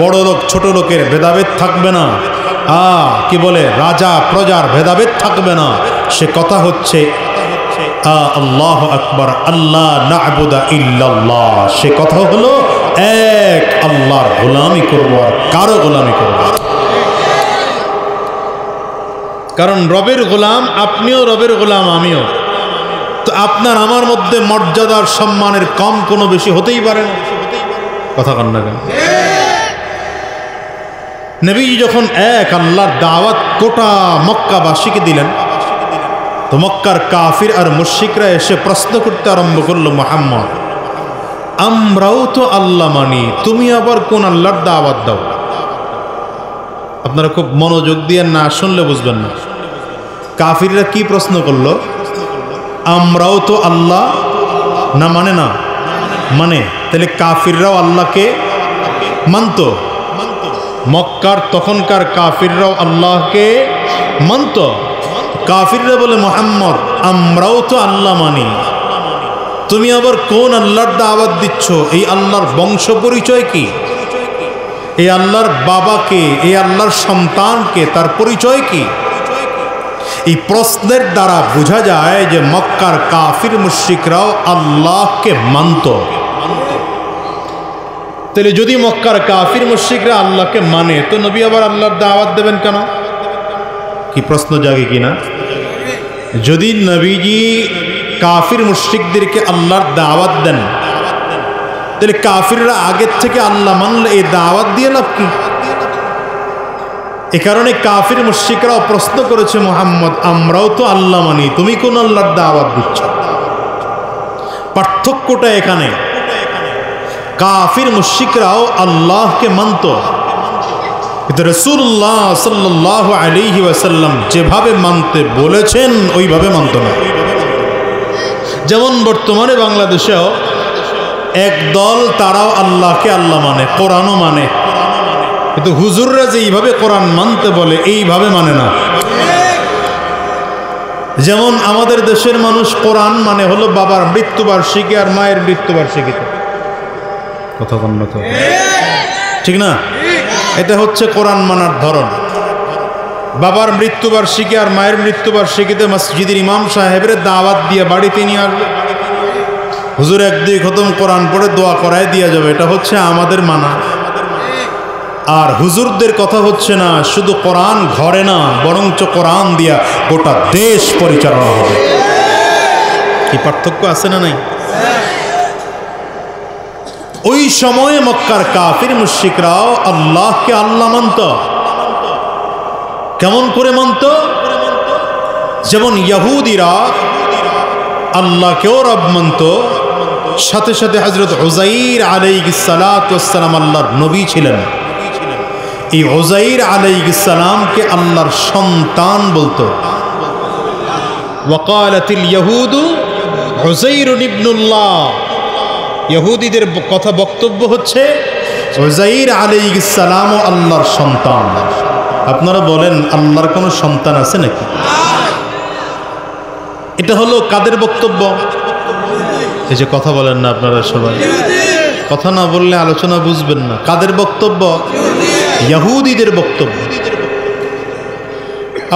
বড় লোক ছোট লোকের ভেদাভেদ থাকবে না, কি বলে রাজা প্রজার ভেদাভেদ থাকবে না। সে কথা হচ্ছে আল্লাহু আকবার, আল্লাহ না'বুদা ইল্লাল্লাহ। সে কথা হলো এক আল্লাহর গোলামি করব আর কারো গোলামি করব। কারণ রবের গোলাম আপনিও, রবের গোলাম আমিও। তো আপনার আমার মধ্যে মর্যাদার সম্মানের কম কোনো বেশি হতেই পারে না, কথা কন না কেন? নবীজি যখন এক আল্লাহর দাওয়াত গোটা মক্কাবাসীকে দিলেন, তো মক্কার কাফির আর মুশরিকরা এসে প্রশ্ন করতে আরম্ভ করলো, মুহাম্মদ, আমরাও তো আল্লাহ মানি, তুমি আবার কোন আল্লাহর দাওয়াত দাও? আপনারা খুব মনোযোগ দিয়ে না শুনলে বুঝবেন না। কাফিররা কি প্রশ্ন করলো? আমরাও তো আল্লাহ না মানে না মানে, তাহলে কাফিররাও আল্লাহকে মানত। মক্কার তখনকার কাফিররাও আল্লাহকে মানত। কাফিররা বলে, মুহাম্মদ আমরাও তো আল্লাহ মানি, তুমি আবার কোন আল্লাহর দাওয়াত দিচ্ছ? এই আল্লাহর বংশ পরিচয় কি? এই আল্লাহর বাবাকে, এই আল্লাহর সন্তানকে, তার পরিচয় কি? এই প্রশ্নের দ্বারা বোঝা যায় যে মক্কার কাফির মুশরিকরাও আল্লাহকে মানত। তাহলে যদি মক্কার কাফির মুশরিকরা আল্লাহকে মানে, তো নবী আবার আল্লাহর দাওয়াত দেবেন কেন? কি প্রশ্ন জাগে কিনা? যদি নবীজি কাফির মুশরিকদেরকে আল্লাহর দাওয়াত দেন, তাহলে কাফিররা আগের থেকে আল্লাহ মানলে এই দাওয়াত দিয়ে লাভ কি? এ কারণে কাফির মুশরিকরাও প্রশ্ন করেছে, মুহাম্মদ আমরাও তো আল্লাহ মানি, তুমি কোন আল্লাহর দাওয়াত দিচ্ছ? পার্থক্যটা এখানে, কাফির মুশরিকরাও আল্লাহকে মানত, কিন্তু রাসূলুল্লাহ সাল্লাল্লাহু আলাইহি ওয়াসাল্লাম যেভাবে মানতে বলেছেন ওইভাবে মানত না। যেমন বর্তমানে বাংলাদেশেও একদল, তারাও আল্লাহকে আল্লাহ মানে, কোরআনও মানে, কিন্তু হুজুররা যে এইভাবে কোরআন মানতে বলে এইভাবে মানে না। যেমন আমাদের দেশের মানুষ কোরআন মানে হলো বাবার মৃত্যুবার্ষিকী আর মায়ের মৃত্যুবার্ষিকীতে, কথা বল না তো, ঠিক না? এটা হচ্ছে কোরআন মানার ধরন। বাবার মৃত্যুবার্ষিকী আর মায়ের মৃত্যুবার্ষিকীতে মসজিদের ইমাম সাহেবের দাওয়াত দিয়ে বাড়িতে নিয়ে আসবে, হুজুর এক দুই খতম কোরআন পড়ে দোয়া করায় দিয়ে যাবে, এটা হচ্ছে আমাদের মানা। আর হুজুরদের কথা হচ্ছে না, শুধু কোরআন ঘরে না, বরঞ্চ কোরআন দিয়া গোটা দেশ পরিচালনা হবে। কি পার্থক্য আছে না নাই? ওই সময়ে মক্কার কাফির মুশরিকরাও আল্লাহকে আল্লাহ মানত। কেমন করে মানত? যেমন ইহুদিরা আল্লাহকেও রব মানত, সাথে সাথে হযরত উযাইর আলাইহিস সালাতু ওয়াস সালাম আল্লাহর নবী ছিলেন। এই উযাইর আলাইহিস সালামকে আল্লাহর সন্তান বলতো। ওয়াকালাতিল ইয়াহুদু উযাইরুন ইবনুল্লাহ, ইহুদিদের কথা বক্তব্য হচ্ছে উযাইর আলাইহিস সালাম আল্লাহর সন্তান। আপনারা বলেন আল্লাহর কোনো সন্তান আছে নাকি? এটা হলো কাদের বক্তব্য? এই যে কথা বলেন না আপনারা সবাই, কথা না বললে আলোচনা বুঝবেন না। কাদের বক্তব্য? ইহুদিদের বক্তব্য।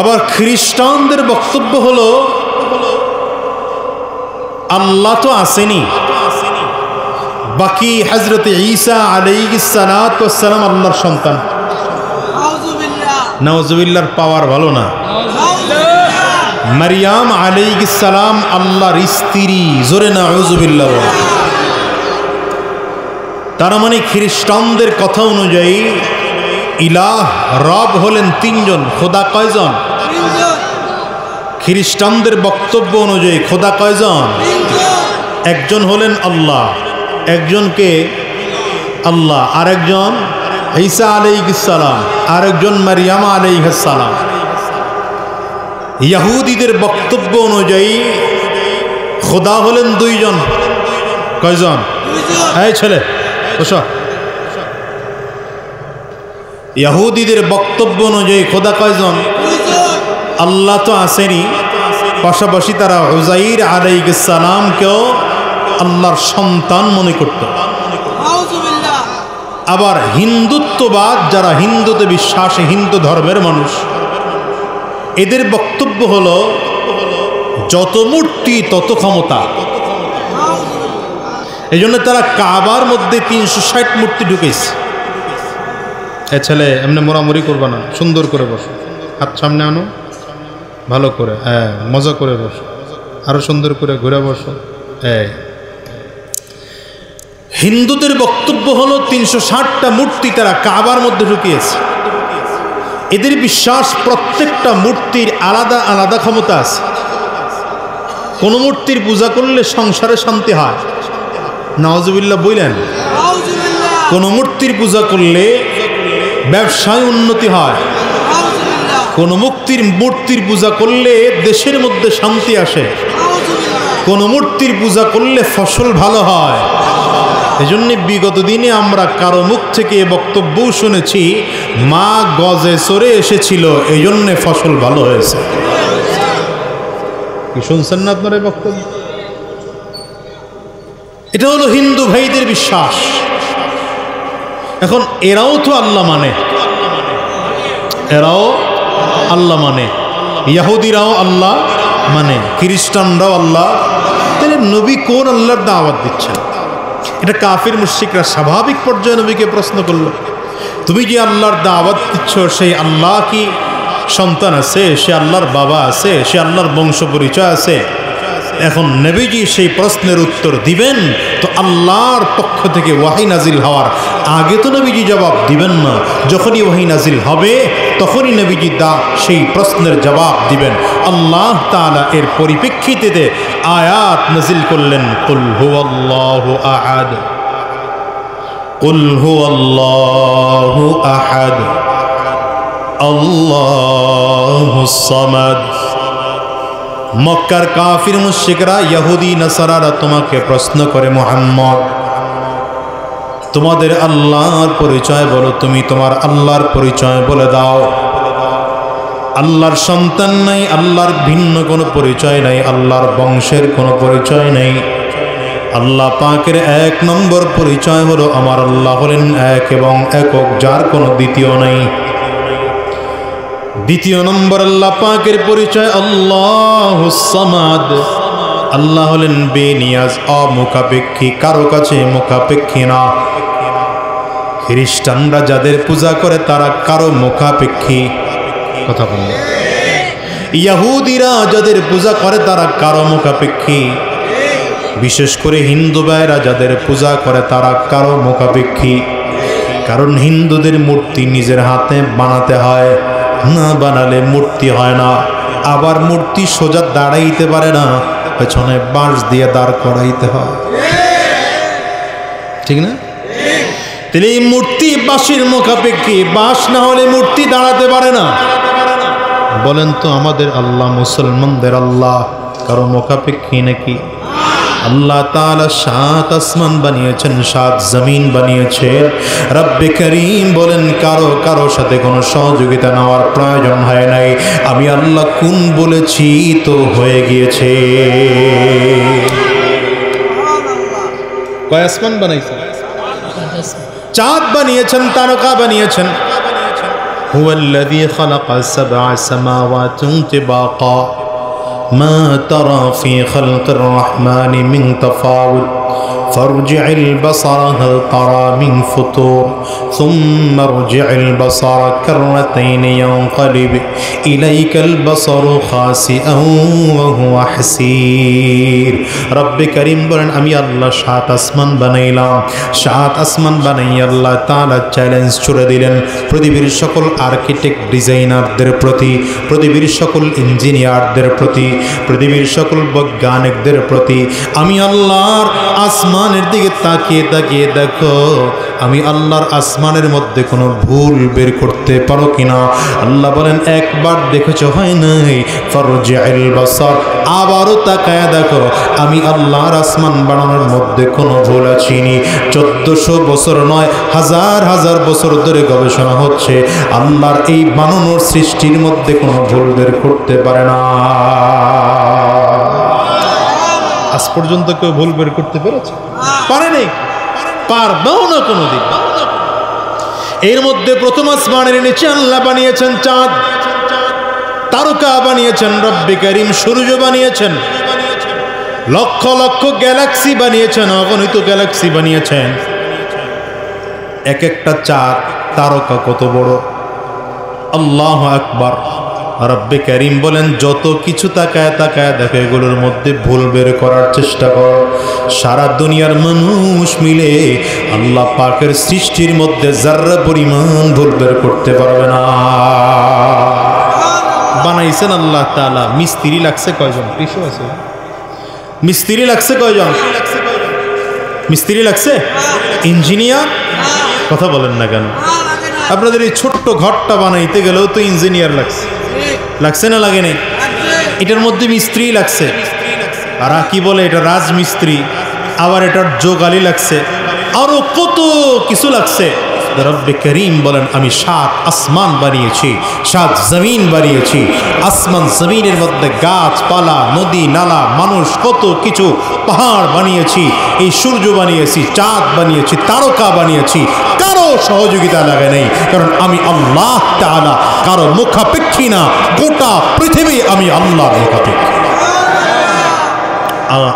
আবার খ্রিস্টানদের বক্তব্য হলো আল্লাহ তো আসেনি, বাকি হযরত ঈসা আলাইহিস সালাম আল্লাহর সন্তান। নাউজুবিল্লাহর পাওয়ার ভালো না। মারিয়াম আলাইহিস সালাম আল্লাহর স্ত্রী, জোরে নাউজুবিল্লাহ। তার মানে খ্রিস্টানদের কথা অনুযায়ী ইলাহ রব হলেন তিনজন, খোদা কয়জন? খ্রিস্টানদের বক্তব্য অনুযায়ী খোদা কয়জন? একজন হলেন আল্লাহ, একজনকে আল্লাহ, আরেকজন ঈসা আলাইহিস সালাম, আরেকজন মারিয়াম আলাইহিস সালাম। ইহুদিদের বক্তব্য অনুযায়ী খোদা হলেন দুইজন। কয়জন? এই ছেলে বসো। ইহুদিদের বক্তব্য অনুযায়ী খোদা কয়জন? আল্লাহ তো আসেনি, পাশাপাশি তারা উযাইর আলাইহিস সালামকেও আল্লাহর সন্তান মনে করত। আবার হিন্দুত্ববাদ, যারা হিন্দুতে বিশ্বাসী, হিন্দু ধর্মের মানুষ, এদের বক্তব্য হলো যত মূর্তি তত ক্ষমতা। এই জন্য তারা কাবার মধ্যে 360 মূর্তি ঢুকেছে। এ ছেলে এমনি মোড়ামুড়ি করবা না, সুন্দর করে বসো, হাত সামনে আনো, ভালো করে, হ্যাঁ মজা করে বসো, আরো সুন্দর করে ঘুরে বসো। হিন্দুদের বক্তব্য হলো 360টা মূর্তি তারা কাবার মধ্যে ঢুকিয়েছে। এদের বিশ্বাস প্রত্যেকটা মূর্তির আলাদা আলাদা ক্ষমতা আছে। কোন মূর্তির পূজা করলে সংসারে শান্তি হয়, নাউজুবিল্লাহ বললেন। কোন মূর্তির পূজা করলে ব্যবসায় উন্নতি হয়, কোন মূর্তির পূজা করলে দেশের মধ্যে শান্তি আসে, কোন মূর্তির পূজা করলে ফসল ভালো হয়। এজন্য বিগত দিনে আমরা কারো মুখ থেকে বক্তব্যও শুনেছি, মা গজে চড়ে এসেছিল, এই জন্য ফসল ভালো হয়েছে। কি শুনছেন না আপনার এই বক্তব্য? এটা হলো হিন্দু ভাইদের বিশ্বাস। এখন এরাও তো আল্লাহ মানে, এরাও আল্লাহ মানে, ইহুদিরাও আল্লাহ মানে, খ্রিস্টানরাও আল্লাহ। তাহলে নবী কোন আল্লাহর দাওয়াত দিচ্ছেন? এটা কাফির মুশরিকরা স্বাভাবিক পর্যায়ে নবীকে প্রশ্ন করল, তুমি যে আল্লাহর দাওয়াত দিচ্ছ, সেই আল্লাহ কি সন্তান আছে? সে আল্লাহর বাবা আছে? সে আল্লাহর বংশ পরিচয় আছে? এখন নবীজি সেই প্রশ্নের উত্তর দিবেন তো আল্লাহর পক্ষ থেকে ওয়াহী নাজিল হওয়ার আগে তো নবীজি জবাব দিবেন না। যখনই ওয়াহী নাজিল হবে তখনই নবীজি সেই প্রশ্নের জবাব দিবেন। আল্লাহ তাআলা এর পরিপ্রেক্ষিতে আয়াত নাজিল করলেন, কুল হুয়াল্লাহু আহাদ, কুল হুয়াল্লাহু আহাদ, আল্লাহুস সামাদ। মক্কার কাফির মুশরিকরা, ইহুদি নাসারারা তোমাকে প্রশ্ন করে, মুহাম্মদ তোমাদের আল্লাহর পরিচয় বলো, তুমি তোমার আল্লাহর পরিচয় বলে দাও। আল্লাহর সন্তান নাই, আল্লাহর ভিন্ন কোনো পরিচয় নাই, আল্লাহর বংশের কোনো পরিচয় নেই। আল্লাহ পাকের 1 নম্বর পরিচয় হলো আমার আল্লাহ হলেন এক এবং একক, যার কোনো দ্বিতীয় নাই। দ্বিতীয় নম্বর আল্লাহ পাকের পরিচয় আল্লাহুস সামাদ, আল্লাহ হলেন বেনিয়াজ, অমুখাপেক্ষী, কারো কাছে মুখাপেক্ষী না। খ্রিস্টানরা যাদের পূজা করে তারা কারো মুখাপেক্ষী, কথা বলল। ইহুদিরা যাদের পূজা করে তারা কারো মুখাপেক্ষী। বিশেষ করে হিন্দু ভাইরা যাদের পূজা করে তারা কারো মুখাপেক্ষী। কারণ হিন্দুদের মূর্তি নিজের হাতে বানাতে হয়, না বানালে মূর্তি হয় না। আবার মূর্তি সোজা দাঁড়াইতে পারে না, পেছনে বাঁশ দিয়ে দাঁড় করাইতে হয়, ঠিক না? তাহলে এই মূর্তি বাঁশির মুখাপেক্ষী, বাঁশ না হলে মূর্তি দাঁড়াতে পারে না। বলেন তো আমাদের আল্লাহ মুসলমানদের আল্লাহ কারো মুখাপেক্ষী নাকি? আল্লাহ তাআলা 7 আসমান বানিয়েছেন, 7 জমিন বানিয়েছেন। রব্বে করিম বলেন কারো সাথে কোনো সহযোগিতা নেওয়ার প্রয়োজন হয় নাই। আমি আল্লাহ কোন বলেছি তো হয়ে গিয়েছে। কয় আসমান বানাইছেন? চাঁদ বানিয়েছেন, তারকা বানিয়েছেন। হুয়াল্লাযী খালাকা সাবআ সামাওয়াতিন তিবাকা মা তারা ফি খালকির রহমানি মিন তাফাউত فارجع البصر هل ترى من فطور ثم ارجع البصر كرتين ينقلب إليك البصر خاسئا وهو حسير رب كريم বলেন আমি আল্লাহ 7 আসমান বানাইলাম। 7 আসমান বানাই আল্লাহ তাআলা চ্যালেঞ্জ ছুড়ে দিলেন পৃথিবীর সকল আর্কিটেক্ট ডিজাইনারদের প্রতি, পৃথিবীর সকল ইঞ্জিনিয়ারদের প্রতি, পৃথিবীর সকল বৈজ্ঞানিকদের প্রতি। আমি আল্লাহর আসমানের দিকে তাকিয়ে তাকিয়ে দেখো আমি আল্লাহর আসমানের মধ্যে কোনো ভুল বের করতে পারো কিনা। আল্লাহ বলেন একবার দেখেছো হয় নাই, ফারজি'ল বাসার, আবারও তাকায় দেখো আমি আল্লাহর আসমান বানানোর মধ্যে কোনো ভুল আছিনি। 1400 বছর নয়, হাজার হাজার বছর ধরে গবেষণা হচ্ছে আল্লাহর এই বানানোর সৃষ্টির মধ্যে কোনো ভুল বের করতে পারে না। আজ পর্যন্ত কেউ ভুল বের করতে পেরেছে? পারেনি, পারবেও না কোনোদিন। এর মধ্যে প্রথম আসমানের নিচে আল্লাহ বানিয়েছেন চাঁদ, তারকা বানিয়েছেন রব্বে করিম, সূর্য বানিয়েছেন, লক্ষ লক্ষ গ্যালাক্সি বানিয়েছেন, অগণিত গ্যালাক্সি বানিয়েছেন। এক একটা চাঁদ তারকা কত বড়! আল্লাহু আকবার। রব্বে করিম বলেন যত কিছু তাকায় তাকায় দেখে এগুলোর মধ্যে ভুল বের করার চেষ্টা কর। সারা দুনিয়ার মানুষ মিলে আল্লাহ পাকের সৃষ্টির মধ্যে যার্রা পরিমাণ ভুল বের করতে পারবে না। বানাইছেন আল্লাহ তাআলা। মিস্ত্রি লাগছে কয়জন? টিস্যু আছে? মিস্ত্রি লাগছে কয়জন? মিস্ত্রি লাগছে? ইঞ্জিনিয়ার? কথা বলেন না কেন? আপনাদের এই ছোট্ট ঘরটা বানাইতে গেলেও তো ইঞ্জিনিয়ার লাগছে, লাগছে না লাগে নাই? এটার মধ্যে মিস্ত্রি লাগছে। আর কি বলে এটা রাজমিস্ত্রি, আবার এটার যোগালি লাগছে, আরো কত কিছু লাগছে। রব্বে করিম বলেন আমি 7 আসমান বানিয়েছি, 7 জমিন বানিয়েছি। আসমান জমিনের মধ্যে গাছপালা, নদী নালা, মানুষ, কত কিছু, পাহাড় বানিয়েছি, এই সূর্য বানিয়েছি, চাঁদ বানিয়েছি, তারকা বানিয়েছি। কারো সহযোগিতা লাগে নেই, কারণ আমি আল্লাহ তাআলা কারো মুখাপেক্ষী না। গোটা পৃথিবী আমি আল্লাহর মুখাপেক্ষী।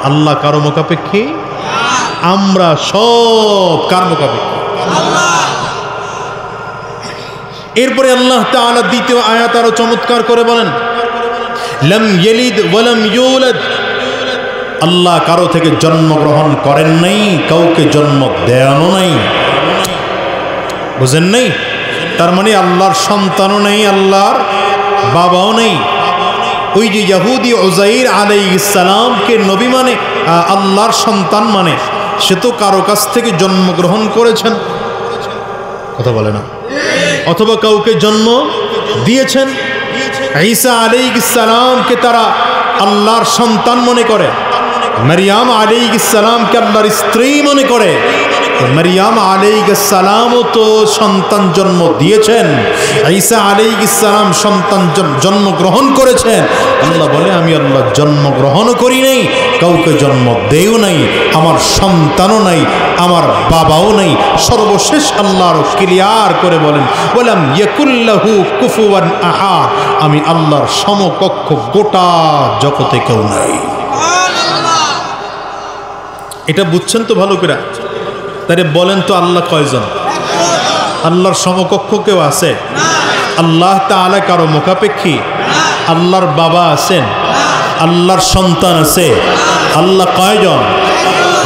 আল্লাহ কারো মুখাপেক্ষী? আমরা সব কার মুখাপেক্ষী? এরপরে আল্লাহ তাআলা দ্বিতীয় আয়াত আরো চমৎকার করে বলেন লাম ইয়ালিদ ওয়া লাম ইউলাদ। আল্লাহ কারো থেকে জন্মগ্রহণ করেন নাই, কাউকে জন্ম দেনও নাই। বুঝেন নাই? তার মানে আল্লাহর সন্তানও নেই, আল্লাহর বাবাও নেই। ওই যে ইহুদি উযাইর আলাইহিস সালামকে নবী মানে, আল্লাহর সন্তান মানে, সে তো কারো কাছ থেকে জন্মগ্রহণ করেছেন, কথা বলে না, অথবা কাউকে জন্ম দিয়েছেন। ঈসা আলাইহিস সালামকে তারা আল্লাহর সন্তান মনে করে, মারিয়াম আলাইহিস সালামকে আল্লাহর স্ত্রী মনে করে। মারিয়াম আলাইহিস সালামও তো সন্তান জন্ম দিয়েছেন, ঈসা আলাইহিস সালাম সন্তান জন্মগ্রহণ করেছেন। আল্লাহ বলে আমি আল্লাহ জন্মগ্রহণও করি নাই, কাউকে জন্ম দেও নাই, আমার সন্তানও নাই, আমার বাবাও নাই। সর্বশেষ আল্লাহর ক্লিয়ার করে বলেন ওয়ালাম ইয়াকুল্লাহু কুফুয়ান আহাদ, আমি আল্লাহর সমকক্ষ গোটা জগতে কেউ নাই। এটা বুঝছেন তো ভালো করে? তারে বলেন তো আল্লাহ কয়জন? আল্লাহর সমকক্ষ কেউ আছে? আল্লাহ তাআলা কারো মুখাপেক্ষী? আল্লাহর বাবা আছেন? আল্লাহর সন্তান আছে? আল্লাহ কয়জন?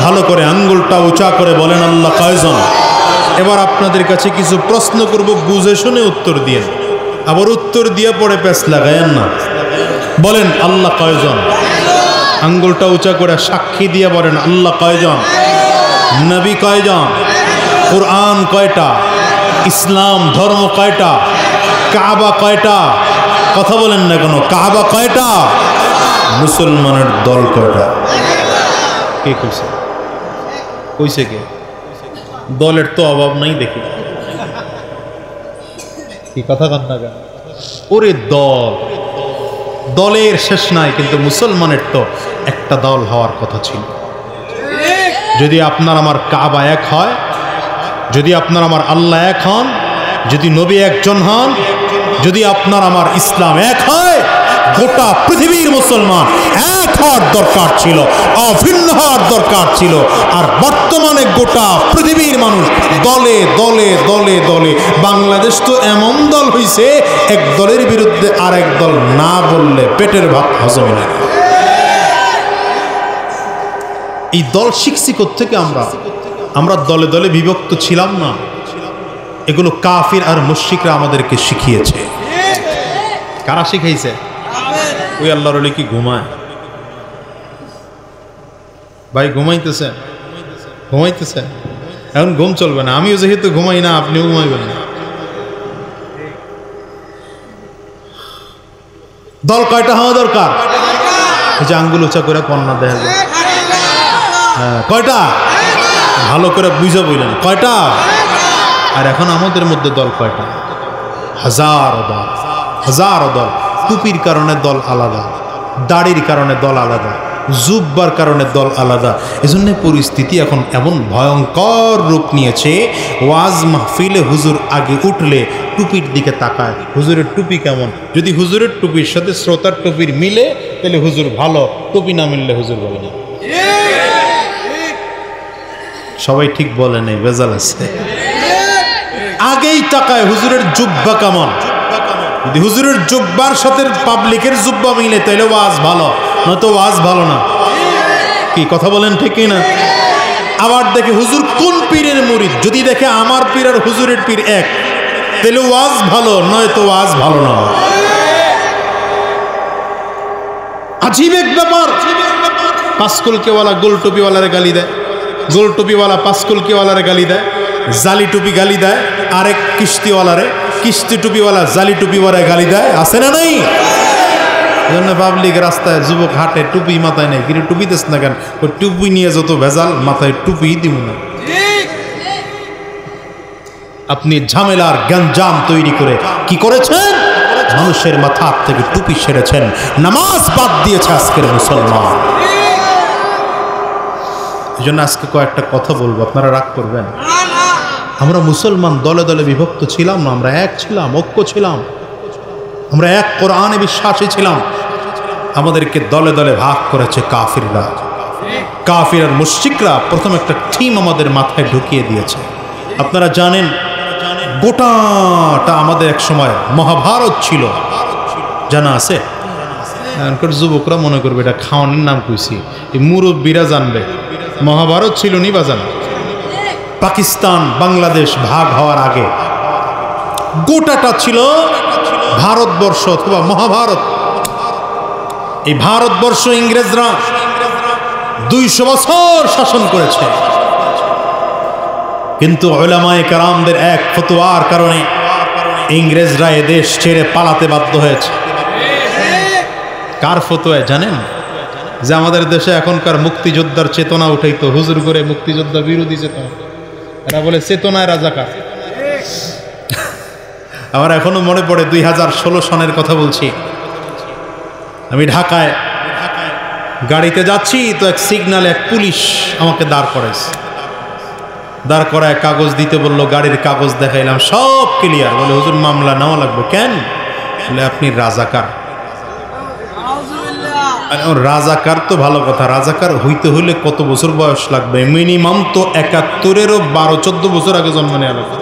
ভালো করে আঙ্গুলটা উঁচা করে বলেন আল্লাহ কয়জন? এবার আপনাদের কাছে কিছু প্রশ্ন করব, বুঝে শুনে উত্তর দিয়ে, আবার উত্তর দিয়ে পরে পেছ লাগায়েন না। বলেন আল্লাহ কয়জন? আঙ্গুলটা উঁচা করে সাক্ষী দিয়ে বলেন আল্লাহ কয়জন? নবী কয়জন? কোরআন কয়টা, ইসলাম ধর্ম কয়টা, কাবা কয়টা, কথা বলেন না কেন, কাবা কয়টা, মুসলমানের দল কয়টা? কে কইছে? কইছে কে? দলের তো অভাব নাই দেখি, কি কথা কান না কেন? ওরে দল, দলের শেষ নাই, কিন্তু মুসলমানের তো একটা দল হওয়ার কথা ছিল। যদি আপনার আমার কাবা এক হয়, যদি আপনার আমার আল্লাহ এক হন, যদি নবী একজন হন, যদি আপনার আমার ইসলাম এক হয়, গোটা পৃথিবীর মুসলমান এক হওয়ার দরকার ছিল, অভিন্ন হওয়ার দরকার ছিল। আর বর্তমানে গোটা পৃথিবীর মানুষ দলে দলে দলে দলে, বাংলাদেশ তো এমন দল হইছে, এক দলের বিরুদ্ধে আর এক দল না বললে পেটের ভাত হজম হয় না। এই দল শিখছি কোত্থেকে? আমরা দলে দলে বিভক্ত ছিলাম না, এগুলো কাফির আর মুশরিকরা আমাদেরকে শিখিয়েছে। কারা শিখাইছে? ওই আল্লাহর ওলি কি ঘুমায়? ভাই ঘুমাইতেছেন? ঘুমাইতেছেন? এখন ঘুম চলবে না। আমিও যেহেতু ঘুমাই না, আপনিও ঘুমাইবেন না। দল কয়টা হওয়া দরকার? এই যে আঙ্গুল উঁচা করে কন্যা দেখা যায়, কয়টা? ভালো করে বুঝে বললেন কয়টা? আর এখন আমাদের মধ্যে দল কয়টা? হাজারো দল, হাজারো দল। টুপির কারণে দল আলাদা, দাড়ির কারণে দল আলাদা, জুব্বার কারণে দল আলাদা। এজন্য পরিস্থিতি এখন এমন ভয়ঙ্কর রূপ নিয়েছে, ওয়াজ মাহফিলে হুজুর আগে উঠলে টুপির দিকে তাকায়, হুজুরের টুপি কেমন। যদি হুজুরের টুপির সাথে শ্রোতার টুপির মিলে তাহলে হুজুর ভালো, টুপি না মিললে হুজুর ভালো না। সবাই ঠিক বলে নেই, ভেজাল আছে। আগেই তাকায় হুজুরের জুব্বা কেমন। যদি হুজুরের জুব্বার সাথে পাবলিকের জুব্বা মিলে তাহলে ওয়াজ ভালো, নয়তো ওয়াজ ভালো না। কি কথা বলেন ঠিক না? আবার দেখে হুজুর কোন পীরের মুরিদ, যদি দেখে আমার পীর আর হুজুরের পীর এক, তাহলে ওয়াজ ভালো, নয়তো ওয়াজ ভালো না। আজীব এক ব্যাপার। পাঁচকুলকেওয়ালা গোল টুপিওয়ালারে গালি দেয়, গোল টুপিওয়ালা পাঁচকুলকেওয়ালারে গালি দেয়, জালি টুপি গালি দেয় আরেক কিস্তিওয়ালারে, কিস্তি টুপিওয়ালা জালি টুপিওয়ালায় গালি দেয়, আছে না নাই? এজন্য পাবলিক রাস্তায় যুবক হাঁটে টুপি মাথায় নেই, কিন্তু টুপি দিস না কেন? ওই টুপি নিয়ে যত ভেজাল, মাথায় টুপি দিব না। আপনি ঝামেলার গঞ্জাম তৈরি করে কি করেছেন? মানুষের মাথা থেকে টুপি সেরেছেন, নামাজ বাদ দিয়েছে আজকের মুসলমান। এই জন্য আজকে কয়েকটা কথা বলবো, আপনারা রাগ করবেন। আমরা মুসলমান দলে দলে বিভক্ত ছিলাম না, আমরা এক ছিলাম, ঐক্য ছিলাম, আমরা এক কোরআনে বিশ্বাসী ছিলাম। আমাদেরকে দলে দলে ভাগ করেছে কাফিররা। কাফির আর মুশরিকরা প্রথম একটা থিম আমাদের মাথায় ঢুকিয়ে দিয়েছে। আপনারা জানেন গোটাটা আমাদের এক সময় মহাভারত ছিল, জানা আছে? এখনকার যুবকরা মনে করবে এটা খাওয়ানোর নাম কইছি, এই মুরব্বীরা জানবে। মহাভারত ছিল নি বাজান? পাকিস্তান বাংলাদেশ ভাগ হওয়ার আগে গোটাটা ছিল ভারতবর্ষ অথবা মহাভারত। এই ভারতবর্ষ ইংরেজরা 200 বছর শাসন করেছে, কিন্তু উলামায়ে কেরামদের এক ফতোয়ার কারণে ইংরেজরা এ দেশ ছেড়ে পালাতে বাধ্য হয়েছে। কার ফতোয়ায় জানেন? যে আমাদের দেশে এখনকার মুক্তিযোদ্ধার চেতনা উঠাইতো, হুজুর করে মুক্তিযোদ্ধা বিরোধী চেতনা, এরা বলে চেতনায় রাজাকার। আমার এখনো মনে পড়ে 2016 সনের কথা বলছি। আমি ঢাকায় গাড়িতে যাচ্ছি, তো এক সিগনালে এক পুলিশ আমাকে দাঁড় করাইছে। দাঁড় করায় কাগজ দিতে বললো, গাড়ির কাগজ দেখাইলাম, সব ক্লিয়ার। বলে হুজুর মামলা নেওয়া লাগবে। কেন? বলে আপনি রাজাকার। রাজাকার তো ভালো কথা, রাজাকার হইতে হইলে কত বছর বয়স লাগবে? মিনিমাম তো 71-এরও 12-14 বছর আগে জন্ম নেওয়া লাগবে,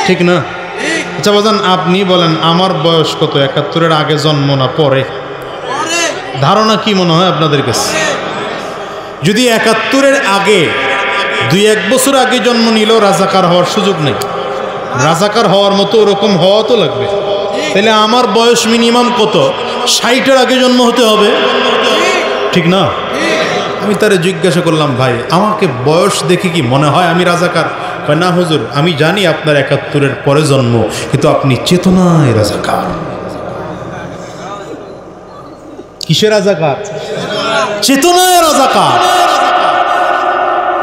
ঠিক না? আচ্ছা বাজান আপনি বলেন আমার বয়স কত? 71-এর আগে জন্ম না পরে? ধারণা কি মনে হয় আপনাদের কাছে? যদি 71-এর আগে 2-1 বছর আগে জন্ম নিলেও রাজাকার হওয়ার সুযোগ নেই। রাজাকার হওয়ার মতো ওরকম হওয়া তো লাগবে। তাহলে আমার বয়স মিনিমাম কত? 60-এর আগে জন্ম হতে হবে, ঠিক না? আমি তারে জিজ্ঞাসা করলাম, ভাই আমাকে বয়স দেখে কি মনে হয় আমি রাজাকার? না হুজুর, আমি জানি আপনার ৭১-এর পরে জন্ম, কিন্তু আপনি চেতনায় রাজাকার। কিসের রাজাকার? চেতনায় রাজাকার।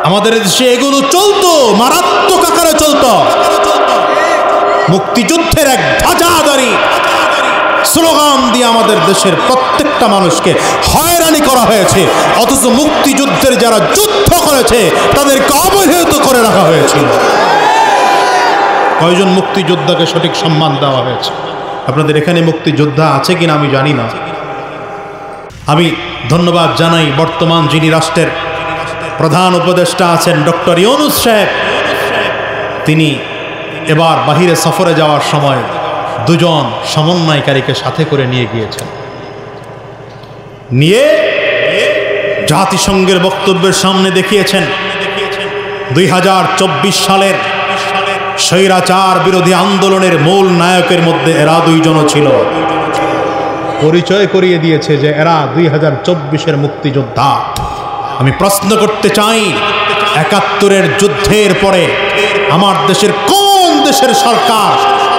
আমাদের দেশে এগুলো চলতো, মারাত্মক আকারে চলতো। মুক্তিযুদ্ধের এক ধ্বজাধারী স্লোগান দিয়ে আমাদের দেশের প্রত্যেকটা মানুষকে হয়রানি করা হয়েছে, অথচ মুক্তিযুদ্ধের যারা যুদ্ধ করেছে তাদেরকে অবহেলিত করে রাখা হয়েছিল। কয়জন মুক্তিযোদ্ধাকে সঠিক সম্মান দেওয়া হয়েছে? আপনাদের এখানে মুক্তিযোদ্ধা আছে কিনা আমি জানি না। আমি ধন্যবাদ জানাই বর্তমান যিনি রাষ্ট্রের প্রধান উপদেষ্টা আছেন ডক্টর ইউনূস সাহেব। তিনি এবার বাহিরে সফরে যাওয়ার সময় দুজন সমন্বয়কারীকে সাথে করে নিয়ে গিয়েছেন। নিয়ে জাতিসংঘের বক্তব্যের সামনে দেখিয়েছেন ২০২৪ সালের স্বৈরাচার বিরোধী আন্দোলনের মূল নায়কের মধ্যে এরা দুইজনও ছিল। পরিচয় করিয়ে দিয়েছে যে এরা ২০২৪-এর মুক্তিযোদ্ধা। আমি প্রশ্ন করতে চাই, ৭১-এর যুদ্ধের পরে আমার দেশের কোন দেশের সরকার,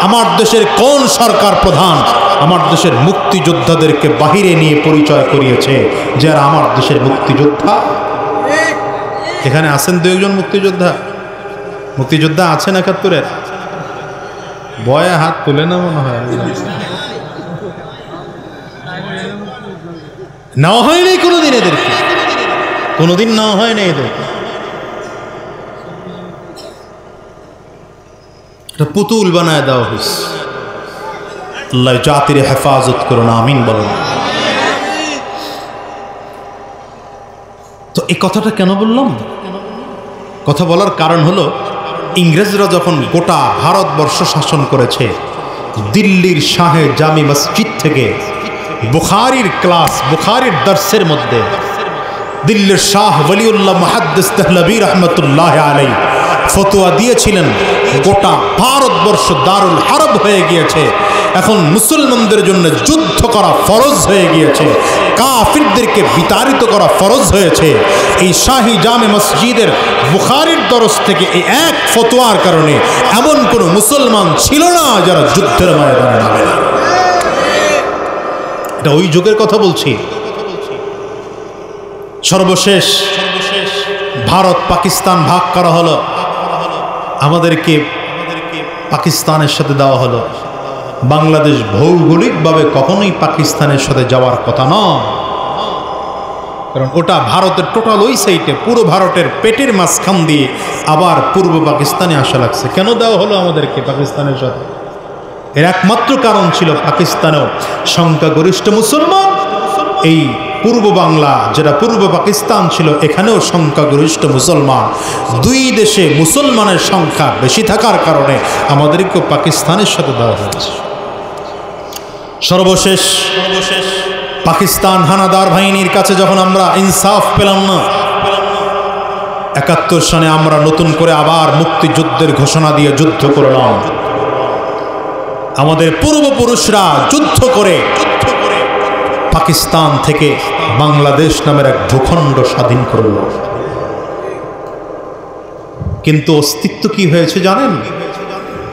আমার দেশের কোন সরকার প্রধান আমার দেশের মুক্তিযোদ্ধাদেরকে বাহিরে নিয়ে পরিচয় করিয়েছে যারা আমার দেশের মুক্তিযোদ্ধা? এখানে আছেন দু একজন মুক্তিযোদ্ধা আছেন ৭১-এর? বয়ে হাত তুলে না মনে হয়। নেওয়া হয়নি কোনোদিন এদেরকে, কোনোদিন নেওয়া হয়নি এদেরকে। পুতুল বানায় দেওয়া হয়েছে। আল্লাহ জাতির হেফাজত করুন, আমিন বলুন। তো এই কথাটা কেন বললাম? কথা বলার কারণ হলো, ইংরেজরা যখন গোটা ভারতবর্ষ শাসন করেছে, দিল্লির শাহে জামি মসজিদ থেকে বুখারীর ক্লাস, বুখারীর দর্সের মধ্যে দিল্লির শাহ ওলিউল্লাহ মুহাদ্দিস দেহলভী রহমতুল্লাহ আলাইহি ফতোয়া দিয়েছিলেন, গোটা ভারতবর্ষ দারুল হারব হয়ে গিয়েছে, এখন মুসলমানদের জন্য যুদ্ধ করা ফরজ হয়ে গিয়েছে, কাফিরদেরকে বিতাড়িত করা ফরজ হয়েছে। এই শাহী জামে মসজিদের বুখারীর দরস থেকে এই এক ফতোয়ার কারণে এমন কোনো মুসলমান ছিল না যারা যুদ্ধের ময়দানে নামে না। এটা ওই যুগের কথা বলছি। সর্বশেষ ভারত পাকিস্তান ভাগ করা হলো, আমাদেরকে পাকিস্তানের সাথে দেওয়া হলো। বাংলাদেশ ভৌগোলিকভাবে কখনোই পাকিস্তানের সাথে যাওয়ার কথা নয়, কারণ ওটা ভারতের টোটাল ওই সাইডে, পুরো ভারতের পেটের মাঝখান দিয়ে আবার পূর্ব পাকিস্তানে আসা লাগছে। কেন দেওয়া হলো আমাদেরকে পাকিস্তানের সাথে? এর একমাত্র কারণ ছিল পাকিস্তানেও সংখ্যাগরিষ্ঠ মুসলমান, এই পূর্ব বাংলা যেটা পূর্ব পাকিস্তান ছিল এখানেও সংখ্যাগরিষ্ঠ মুসলমান। দুই দেশে মুসলমানের সংখ্যা বেশি থাকার কারণে আমাদেরকেও পাকিস্তানের সাথে দেওয়া হয়েছে। সর্বশেষ পাকিস্তান হানাদার বাহিনীর কাছে যখন আমরা ইনসাফ পেলাম না, ৭১ সালে আমরা নতুন করে আবার মুক্তিযুদ্ধের ঘোষণা দিয়ে যুদ্ধ করলাম। আমাদের পূর্বপুরুষরা যুদ্ধ করে পাকিস্তান থেকে বাংলাদেশ নামের এক ভূখণ্ড স্বাধীন করল, কিন্তু অস্তিত্ব কি হয়েছে জানেন?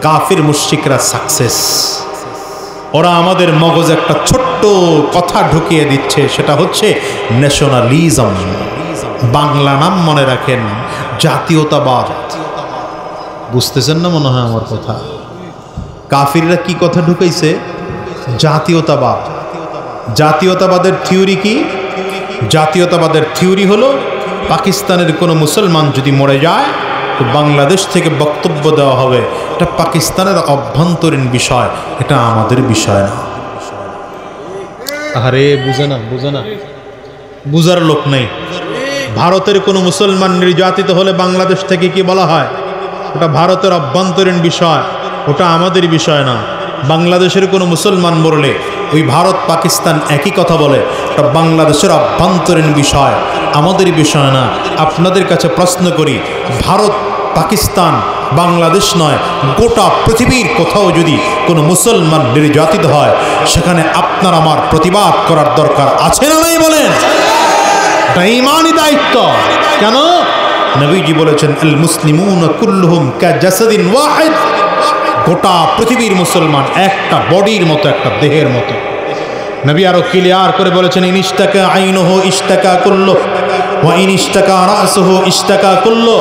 কাফির মুশরিকরা সাকসেস। ওরা আমাদের মগজে একটা ছোট্ট কথা ঢুকিয়ে দিচ্ছে, সেটা হচ্ছে ন্যাশনালিজম। বাংলা নাম মনে রাখেন, জাতীয়তাবাদ। বুঝতেছেন না মনে হয় আমার কথা? কাফিররা কি কথা ঢুকাইছে? জাতীয়তাবাদ। জাতীয়তাবাদের থিওরি কি? জাতীয়তাবাদের থিওরি হলো পাকিস্তানের কোনো মুসলমান যদি মরে যায় তো বাংলাদেশ থেকে বক্তব্য দেওয়া হবে, এটা পাকিস্তানের অভ্যন্তরীণ বিষয়, এটা আমাদের বিষয় না। আরে বুঝে না, বুঝার লোক নেই। ভারতের কোনো মুসলমান নির্যাতিত হলে বাংলাদেশ থেকে কি বলা হয়? ওটা ভারতের অভ্যন্তরীণ বিষয়, ওটা আমাদের বিষয় না। বাংলাদেশের কোনো মুসলমান মরলে ওই ভারত পাকিস্তান একই কথা বলে, ওটা বাংলাদেশের অভ্যন্তরীণ বিষয়, আমাদের বিষয় না। আপনাদের কাছে প্রশ্ন করি, ভারত পাকিস্তান বাংলাদেশ নয়, গোটা পৃথিবীর কোথাও যদি কোনো মুসলমান নির্যাতিত হয়, সেখানে আপনার আমার প্রতিবাদ করার দরকার আছে না নাই বলেন? এটা ঈমানি দায়িত্ব। কেন? নবীজি বলেছেন আল মুসলিমুনা কুল্লুহুম কাজাসাদিন ওয়াহিদ, গোটা পৃথিবীর মুসলমান একটা বডির মতো, একটা দেহের মতো। নবী আরো ক্লিয়ার করে বলেছেন ইনিস্তাকা আইনুহু ইস্তাকা কুল্লু ওয়া ইনিস্তাকা রাসুহু ইস্তাকা কুল্লু।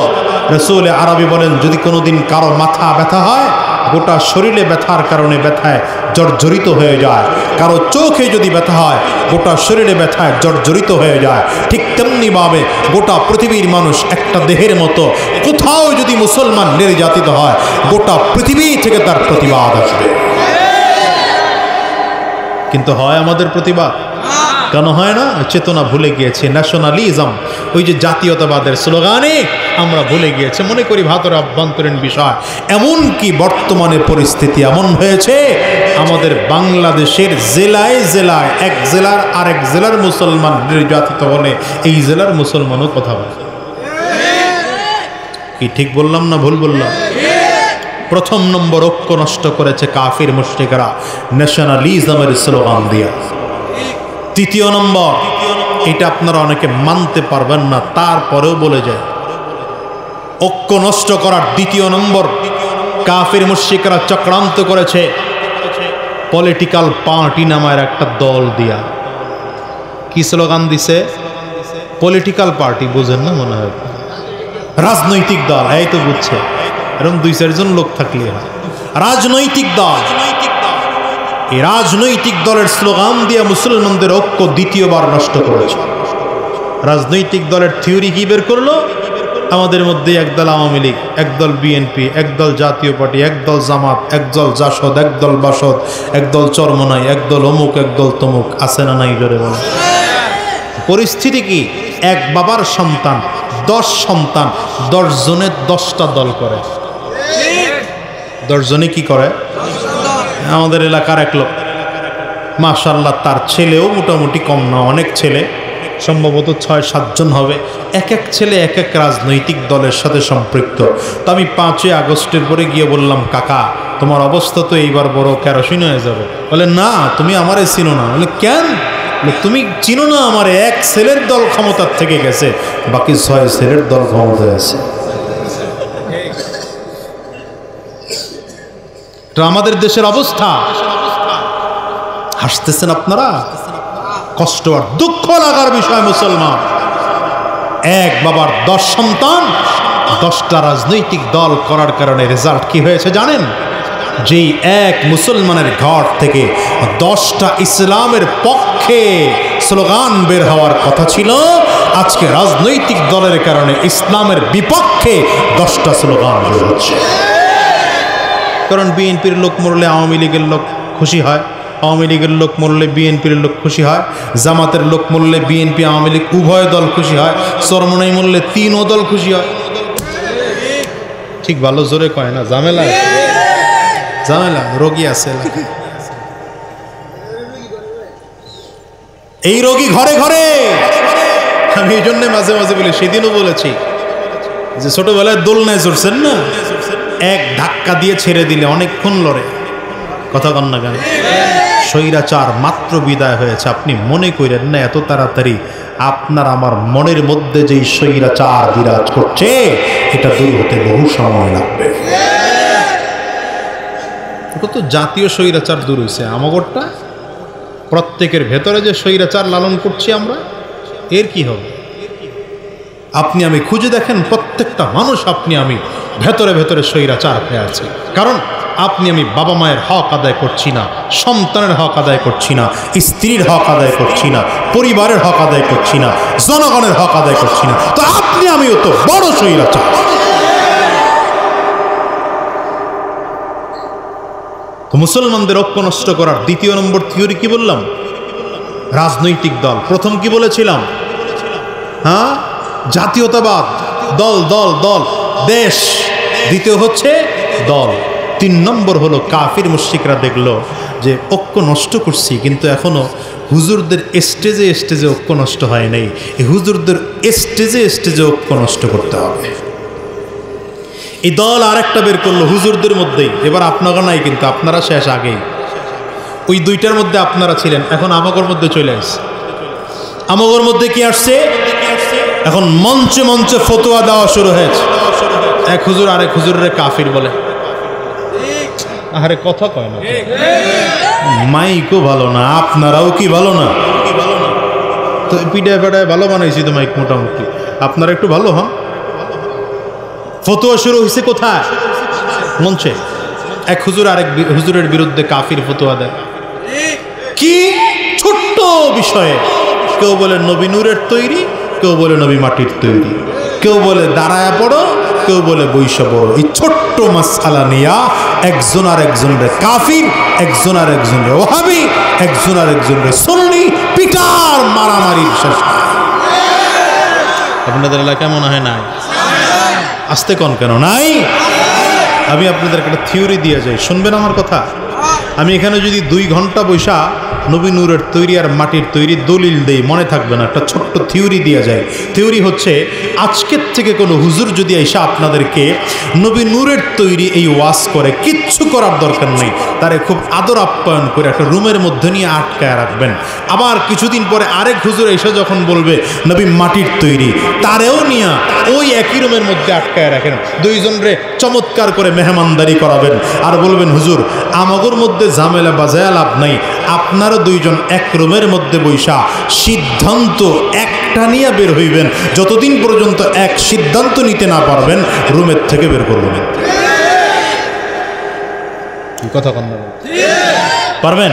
রাসূল আরবি বলেন যদি কোনোদিন কারো মাথা ব্যথা হয়, গোটা শরীরে ব্যথার কারণে ব্যথায় জর্জরিত হয়ে যায়। কারো চোখে যদি ব্যথা হয়, গোটা শরীরে ব্যথায় জর্জরিত হয়ে যায়। ঠিক তেমনিভাবে গোটা পৃথিবীর মানুষ একটা দেহের মতো। কোথাও যদি মুসলমান নির্যাতিত হয়, গোটা পৃথিবী থেকে তার প্রতিবাদ আসবে। কিন্তু হয় আমাদের প্রতিবাদ? কেন হয় না? চেতনা ভুলে গিয়েছে, ন্যাশনালিজম, ওই যে জাতীয়তাবাদের স্লোগানে আমরা ভুলে গিয়েছে, মনে করি ভারতের অভ্যন্তরীণ বিষয়। এমনকি বর্তমানে পরিস্থিতি এমন হয়েছে, আমাদের বাংলাদেশের জেলায় জেলায় এক জেলার আরেক জেলার মুসলমান নির্যাতিত হলে এই জেলার মুসলমানও কথা বলে। কি ঠিক বললাম না ভুল বললাম? প্রথম নম্বর ঐক্য নষ্ট করেছে কাফির মুশরিকরা ন্যাশনালিজমের স্লোগান দিয়ে। তৃতীয় নম্বর, এটা আপনারা অনেকে মানতে পারবেন না, তারপরেও বলে যায়, ঐক্য নষ্ট করার দ্বিতীয় নম্বর কাফির মুশরিকরা চক্রান্ত করেছে পলিটিক্যাল পার্টি নামের একটা দল দিয়া। কি স্লোগান দিছে? Political party. বুঝেন না মনে হয়? রাজনৈতিক দল। এই তো বুঝছে, এরকম 2-4 জন লোক থাকলে হয় রাজনৈতিক দল। এই রাজনৈতিক দলের স্লোগান দিয়ে মুসলমানদের ঐক্য দ্বিতীয়বার নষ্ট করেছে। রাজনৈতিক দলের থিওরি কি বের করলো? আমাদের মধ্যে একদল আওয়ামী লীগ, একদল বিএনপি, একদল জাতীয় পার্টি, একদল জামাত, একদল জাসদ, একদল বাসদ, একদল চরমনাই, একদল অমুক, একদল তমুক। আছে না নাই জোরে বলে? পরিস্থিতি কি? এক বাবার সন্তান 10 সন্তান, 10 জনের 10টা দল করে। 10 জনে কি করে? আমাদের এলাকার এক লোক, মাশাআল্লাহ, তার ছেলেও মোটামুটি কম না, অনেক ছেলে, সম্ভবত 6-7 জন হবে। এক এক ছেলে এক এক রাজনৈতিক দলের সাথে সম্পৃক্ত। তো আমি 5ই আগস্টের পরে গিয়ে বললাম, কাকা তোমার অবস্থা তো এইবার বড় কেরোসিন হয়ে যাবে। বলে না, তুমি আমারে চিনো না। বলে কেন? তুমি চিনো না আমারে, এক ছেলের দল ক্ষমতার থেকে গেছে, বাকি 6 ছেলের দল ক্ষমতায় আছে। আমাদের দেশের অবস্থা। হাসতেছেন আপনারা? কষ্ট আর দুঃখ লাগার বিষয় মুসলমান। এক বাবার 10 সন্তান, 10টা রাজনৈতিক দল করার কারণে রেজাল্ট কি হয়েছে জানেন? যেই এক মুসলমানের ঘর থেকে 10টা ইসলামের পক্ষে স্লোগান বের হওয়ার কথা ছিল, আজকে রাজনৈতিক দলের কারণে ইসলামের বিপক্ষে 10টা স্লোগান বের হচ্ছে। কারণ বিএনপির লোক মরলে আওয়ামী লীগের লোক খুশি হয়, আওয়ামী লীগের লোক মরলে বিএনপির লোক খুশি হয়, জামাতের লোক মরলে বিএনপি আওয়ামী লীগ উভয় দল খুশি হয়, চরমনাই মরলে 3ও দল খুশি হয়। ঠিক ভালো জোরে কয় না? ঝামেলা ঝামেলা, রোগী আছে এলাকায়। এই রোগী ঘরে ঘরে। আমি এই জন্য মাঝে মাঝে বলি, সেদিনও বলেছি যে ছোটবেলায় দোলনায় চড়ছেন না, এক ধাক্কা দিয়ে ছেড়ে দিলে অনেকক্ষণ লড়ে। কথা কন না কেন? স্বৈরাচার মাত্র বিদায় হয়েছে, আপনি মনে করেন না এত তাড়াতাড়ি আপনার আমার মনের মধ্যে যে স্বৈরাচার বিরাজ করছে এটা দূর হতে বহু সময় লাগবে। তো জাতীয় স্বৈরাচার দূর হয়েছে, আমাগরটা প্রত্যেকের ভেতরে যে স্বৈরাচার লালন করছি আমরা, এর কি হবে? আপনি আমি খুঁজে দেখেন, প্রত্যেকটা মানুষ আপনি আমি ভেতরে ভেতরে স্বৈরাচার হয়ে আছে। কারণ আপনি আমি বাবা মায়ের হক আদায় করছি না, সন্তানের হক আদায় করছি না, স্ত্রীর হক আদায় করছি না, পরিবারের হক আদায় করছি না, জনগণের হক আদায় করছি না। তো আপনি আমিও তো বড় স্বৈরাচার। তো মুসলমানদের ঐক্য নষ্ট করার দ্বিতীয় নম্বর থিওরি কি বললাম? রাজনৈতিক দল। প্রথম কি বলেছিলাম? হ্যাঁ, জাতীয়তাবাদ, দল দল দল, দেশ। দ্বিতীয় হচ্ছে দল। 3 নম্বর হলো কাফির মুশরিকরা দেখলো যে ঐক্য নষ্ট করছি, কিন্তু এখনো হুজুরদের স্টেজে স্টেজে ঐক্য নষ্ট হয় নাই, এই হুজুরদের স্টেজে স্টেজে ঐক্য নষ্ট করতে হবে। এই দল আর একটা বের করলো হুজুরদের মধ্যেই। এবার আপনারা নাই, কিন্তু আপনারা শেষ আগেই। ওই 2টার মধ্যে আপনারা ছিলেন, এখন আমাগর মধ্যে চলে আসছে। আমাগর মধ্যে কি আসছে? এখন মঞ্চে মঞ্চে ফতোয়া দেওয়া শুরু হয়েছে। এক হুজুর আরেক হুজুরের কাফির বলে। আরে কথা কয় না, মাইকও ভালো না, আপনারাও কি ভালো না? তো পিঠায় পেটায় ভালো বানাইছি তো মাইক মোটামুটি, আপনারা একটু ভালো হন। ফতোয়া শুরু হয়েছে কোথায়? মঞ্চে। এক হুজুর আরেক হুজুরের বিরুদ্ধে কাফির ফতোয়া দেয়। কি ছোট্ট বিষয়ে, কেউ বলে নবী নূরের তৈরি, কেউ বলে নবী মাটির তৈরি, কেউ বলে দাঁড়ায়া পড়ো, কেউ বলে বৈশা পড়ো। এই ছোট্ট মাসআলা নিয়া একজন আর একজনের কাফির, একজন আর একজনের ওহাবি, একজন আর একজনের সুন্নি, পিটার মারামারির শেষ। আপনাদের এলাকায় মনে হয় নাই? আসতে কোন কেন নাই? আমি আপনাদের একটা থিওরি দিয়ে যাই, শুনবেন আমার কথা? আমি এখানে যদি 2 ঘন্টা বৈশা নবী নূরের তৈরি আর মাটির তৈরি দলিল দেই, মনে থাকবে না। একটা ছোট্ট থিওরি দিয়ে যায়। থিওরি হচ্ছে, আজকের থেকে কোনো হুজুর যদি এসে আপনাদেরকে নবী নূরের তৈরি এই ওয়াজ করে, কিচ্ছু করার দরকার নেই, তারে খুব আদর আপ্যায়ন করে একটা রুমের মধ্যে নিয়ে আটকায় রাখবেন। আবার কিছুদিন পরে আরেক হুজুর এসে যখন বলবে নবী মাটির তৈরি, তারেও নিয়ে ওই একই রুমের মধ্যে আটকায় রাখেন। 2 জনরে চমৎকার করে মেহমানদারি করাবেন আর বলবেন, হুজুর আমাগোর মধ্যে ঝামেলা বাজায় লাভ নাই, আপনারা 2 জন এক রুমের মধ্যে বৈশা সিদ্ধান্ত একটা নিয়ে বের হইবেন। যতদিন পর্যন্ত এক সিদ্ধান্ত নিতে না পারবেন, রুমের থেকে বের করবেন। কি কথা কন না? পারবেন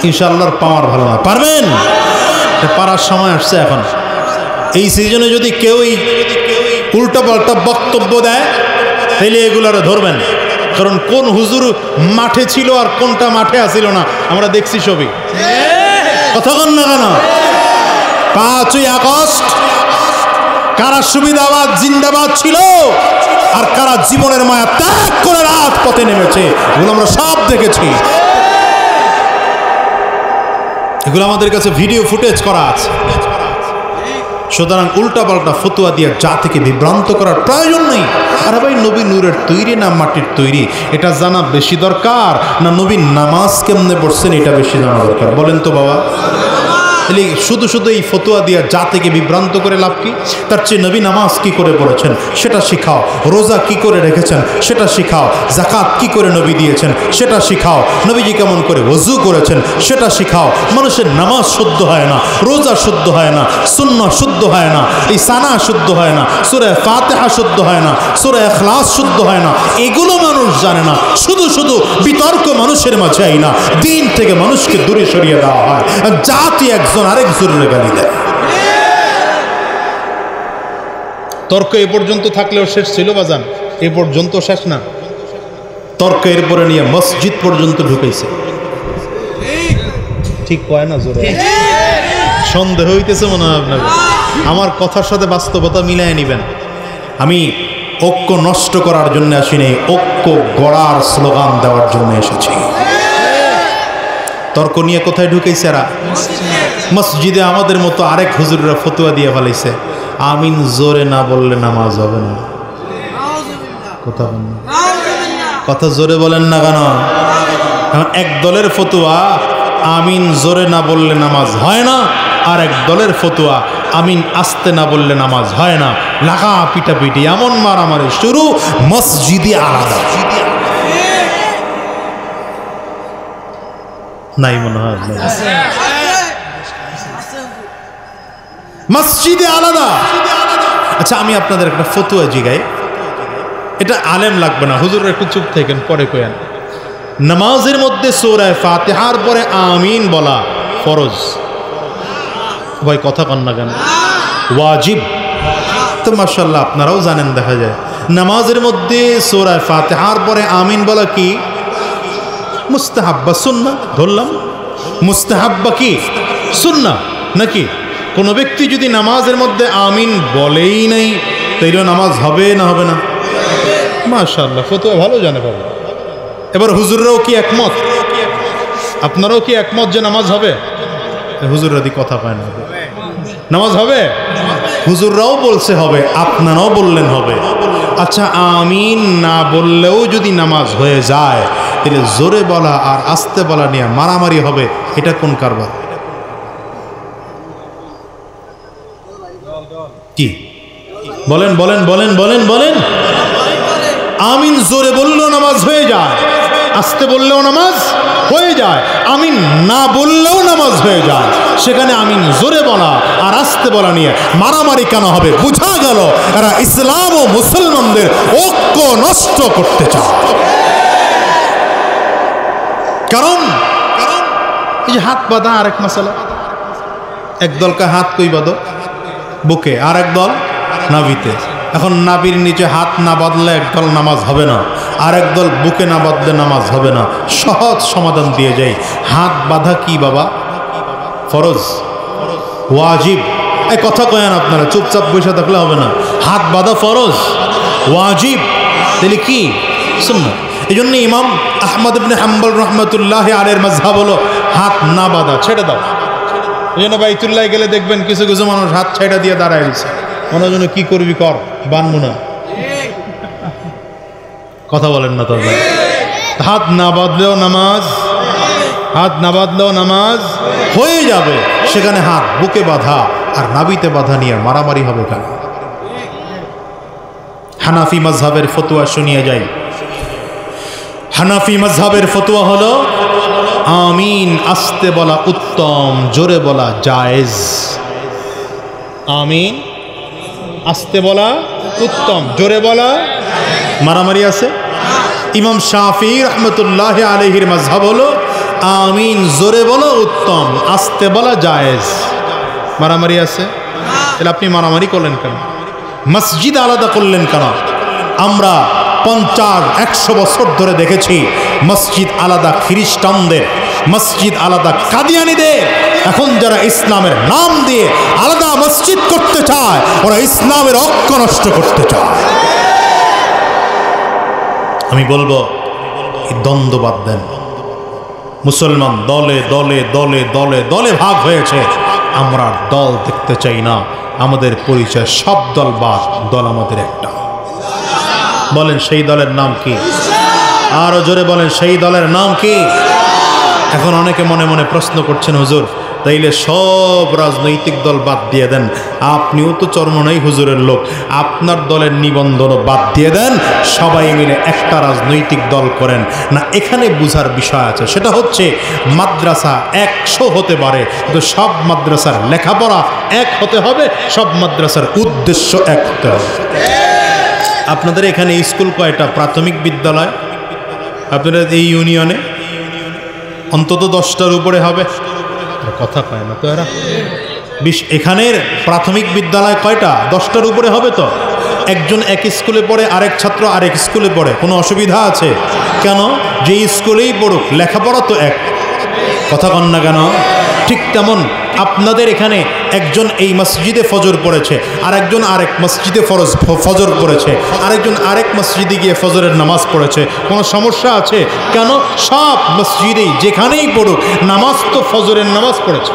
ইনশাআল্লাহর পাওয়ার ভালো না, পারবেন? পারার সময় আসছে এখন। এই সিজনে যদি কেউই উল্টাপাল্টা বক্তব্য দেয়, তাহলে এগুলোরে ধরবেন। কারণ কোন হুজুর মাঠে ছিল আর কোনটা মাঠে আসিল না আমরা দেখছি সবই। কথা কন না কেন? 5ই আগস্ট কারা সুবিধাবাদ জিন্দাবাদ ছিল আর কারা জীবনের মায়া ত্যাগ করে রাজপথে নেমেছে, এগুলো আমরা সব দেখেছি। এগুলো আমাদের কাছে ভিডিও ফুটেজ করা আছে। সুতরাং উল্টাপাল্টা ফতুয়া দিয়ে জাতিকে বিভ্রান্ত করার প্রয়োজন নেই। আরে ভাই, নবী নূরের তৈরি না মাটির তৈরি, এটা জানা বেশি দরকার না নবী নামাজ কেমনে পড়ছেন এটা বেশি জানা দরকার? বলেন তো বাবা। শুধু শুধু এই ফতুয়া দিয়া জাতিকে বিভ্রান্ত করে লাভ কি? তার চেয়ে নবী নামাজ কি করে পড়েছেন সেটা শিখাও, রোজা কি করে রেখেছেন সেটা শিখাও, যাকাত কি করে নবী দিয়েছেন সেটা শিখাও, নবীজি কেমন করে ওযু করেছেন সেটা শিখাও। মানুষের নামাজ শুদ্ধ হয় না, রোজা শুদ্ধ হয় না, সুন্নাহ শুদ্ধ হয় না, এই সানা শুদ্ধ হয় না, সূরা ফাতিহা শুদ্ধ হয় না, সূরা ইখলাস শুদ্ধ হয় না, এগুলো মানুষ জানে না। শুধু শুধু বিতর্ক মানুষের মাঝে আই না, দিন থেকে মানুষকে দূরে সরিয়ে দেওয়া হয়। জাতি একজন আরেক জরুরি গালি দেয়। তর্ক এ পর্যন্ত থাকলেও শেষ ছিল বাজান? এ পর্যন্ত শেষ না, তর্ক এরপরে নিয়ে মসজিদ পর্যন্ত ঢুকেছে। ঠিক কয় না? জোরে সন্দেহ হইতেছে মনে হয় আপনার? আমার কথার সাথে বাস্তবতা মিলাই নিবেন। আমি ঐক্য নষ্ট করার জন্য আসিনি, ঐক্য গড়ার স্লোগান দেওয়ার জন্য এসেছি। তর্ক নিয়ে কোথায় ঢুকেছে এরা? মসজিদে আমাদের মতো আরেক হুজুররা ফতুয়া দিয়ে ফেলাইছে, আমিন জোরে না বললে নামাজ হবে না। কথা জোরে বলেন না কেন? এক দলের ফতুয়া আমিন জোরে না বললে নামাজ হয় না, আর এক দলের ফতুয়া আমিন আস্তে না বললে নামাজ হয় না। লাগা পিটাপিটি, এমন মারামারি শুরু, মসজিদে আলাদা নাই মনে হয়? মসজিদে আলাদা। আচ্ছা, আমি আপনাদের একটা ফতুয়া জিগাই, এটা আলেম লাগবে না, হুজুর একটু চুপ থাকেন, পরে কয়েন। নামাজের মধ্যে সূরা ফাতিহার পরে আমিন বলা ফরজ। ভাই কথা কন না কেন? ওয়াজিব তো মাশাআল্লাহ আপনারাও জানেন, দেখা যায় নামাজের মধ্যে সূরা ফাতিহার পরে আমিন বলা কি মুস্তাহাব্বা সুন্নাহ? ধরলাম মুস্তাহাব্বা কি সুন্নাহ নাকি? কোনো ব্যক্তি যদি নামাজের মধ্যে আমিন বলেই নাই, তাইলে নামাজ হবে না হবে না? মাশাআল্লাহ, ফতোয়া ভালো জানে বাবা। এবার হুজুররাও কি একমত? আপনারাও কি একমত যে নামাজ হবে? হুজুররা দি কথা পায় না, নামাজ হবে? হুজুররাও বলছে হবে, আপনারাও বললেন হবে। আচ্ছা, আমিন না বললেও যদি নামাজ হয়ে যায়, তাহলে জোরে বলা আর আস্তে বলা নিয়ে মারামারি হবে, এটা কোন কারবার? কি বলেন বলেন বলেন বলেন বলেন। আমিন জোরে বললেও নামাজ হয়ে যায়, আস্তে বললেও নামাজ হয়ে যায়, আমিন না বললেও নামাজ হয়ে যায়। সেখানে আমিন জোরে বলা আর আস্তে বলা নিয়ে মারামারি কেন হবে? বুঝা গেল এরা ইসলাম ও মুসলমানদের ঐক্য নষ্ট করতে চায়। কারণ এই যে হাত বাঁধা আরেক মাসালা, একদলকে হাত কই বাঁধো? বুকে, আর এক দল নাভিতে। এখন নাভির নিচে হাত না বাঁধলে একদল নামাজ হবে না, আর একদল বুকে না বাঁধলে নামাজ হবে না। সহজ সমাধান দিয়ে যাই, হাত বাঁধা কি বাবা? ফরজ, ওয়াজিব। এই কথা কয়েন আপনারা, চুপচাপ বসে থাকলে হবে না। হাত বাঁধা ফরজ, ওয়াজিব, তাহলে কি সুন্নাত। এই জন্য ইমাম আহমদ ইবনে হাম্বল রহমতুল্লাহ আলাইহির মাযহাব হলো হাত না বাঁধা, ছেড়ে দাও। এই জন্য বাইতুল্লাহ গেলে দেখবেন কিছু কিছু মানুষ হাত ছেড়ে দিয়ে দাঁড়ায় গেছে, ওনার জন্য কি করবি কর, বানবো না। কথা বলেন না তবে। হাত না বাঁধলেও নামাজ, হাত না বাঁধলেও নামাজ হয়ে যাবে। সেখানে হাত বুকে বাঁধা আর নাভিতে বাঁধা নিয়ে মারামারি হবে কেন? হানাফি মাযহাবের ফতোয়া শুনিয়ে যাই। হানাফি মাযহাবের ফতোয়া হলো আমিন আস্তে বলা উত্তম, জোরে বলা জায়েজ। আমিন আস্তে বলা উত্তম, জোরে বলা মারামারি আছে। ইমাম শাফি রহমতুল্লাহ আলাইহির মাযহাব হলো আমিন জোরে বলা উত্তম, আস্তে বলা জায়েজ। মারামারি আছে। তাহলে আপনি মারামারি করলেন কেন? মসজিদ আলাদা করলেন কেন? আমরা 50-100 বছর ধরে দেখেছি মসজিদ আলাদা খ্রিস্টানদের, মসজিদ আলাদা কাদিয়ানীদের। এখন যারা ইসলামের নাম দিয়ে আলাদা মসজিদ করতে চায়, ওরা ইসলামের ঐক্য নষ্ট করতে চায়। আমি বলবো এই দ্বন্দ্ব বাদ দেন। মুসলমান দলে দলে দলে দলে দলে ভাগ হয়েছে, আমরা দল দেখতে চাই না। আমাদের পরিচয় সব দল বাদ, দল আমাদের একটা। বলেন সেই দলের নাম কি? আরো জোরে বলেন সেই দলের নাম কি? এখন অনেকে মনে মনে প্রশ্ন করছেন, হুজুর তাইলে সব রাজনৈতিক দল বাদ দিয়ে দেন, আপনিও তো চরমনাই হুজুরের লোক, আপনার দলের নিবন্ধনও বাদ দিয়ে দেন, সবাই মিলে একটা রাজনৈতিক দল করেন না। এখানে বুঝার বিষয় আছে, সেটা হচ্ছে মাদ্রাসা 100 হতে পারে, কিন্তু সব মাদ্রাসার লেখাপড়া এক হতে হবে, সব মাদ্রাসার উদ্দেশ্য এক হতে হবে। আপনাদের এখানে স্কুল কয়টা? প্রাথমিক বিদ্যালয় আপনাদের এই ইউনিয়নে অন্তত 10টার উপরে হবে। কথা কয় না তো এরা। এখানের প্রাথমিক বিদ্যালয় কয়টা? 10টার উপরে হবে তো। একজন এক স্কুলে পড়ে, আরেক ছাত্র আরেক স্কুলে পড়ে, কোনো অসুবিধা আছে? কেন? যে স্কুলেই পড়ুক, লেখাপড়া তো এক। কথা কন না কেন? ঠিক তেমন আপনাদের এখানে একজন এই মসজিদে ফজর পড়েছে, আরেকজন আরেক মসজিদে ফজর পড়েছে, আরেকজন আরেক মসজিদে গিয়ে ফজরের নামাজ পড়েছে, কোনো সমস্যা আছে? কেন? সব মসজিদেই যেখানেই পড়ুক নামাজ তো ফজরের নামাজ পড়েছে।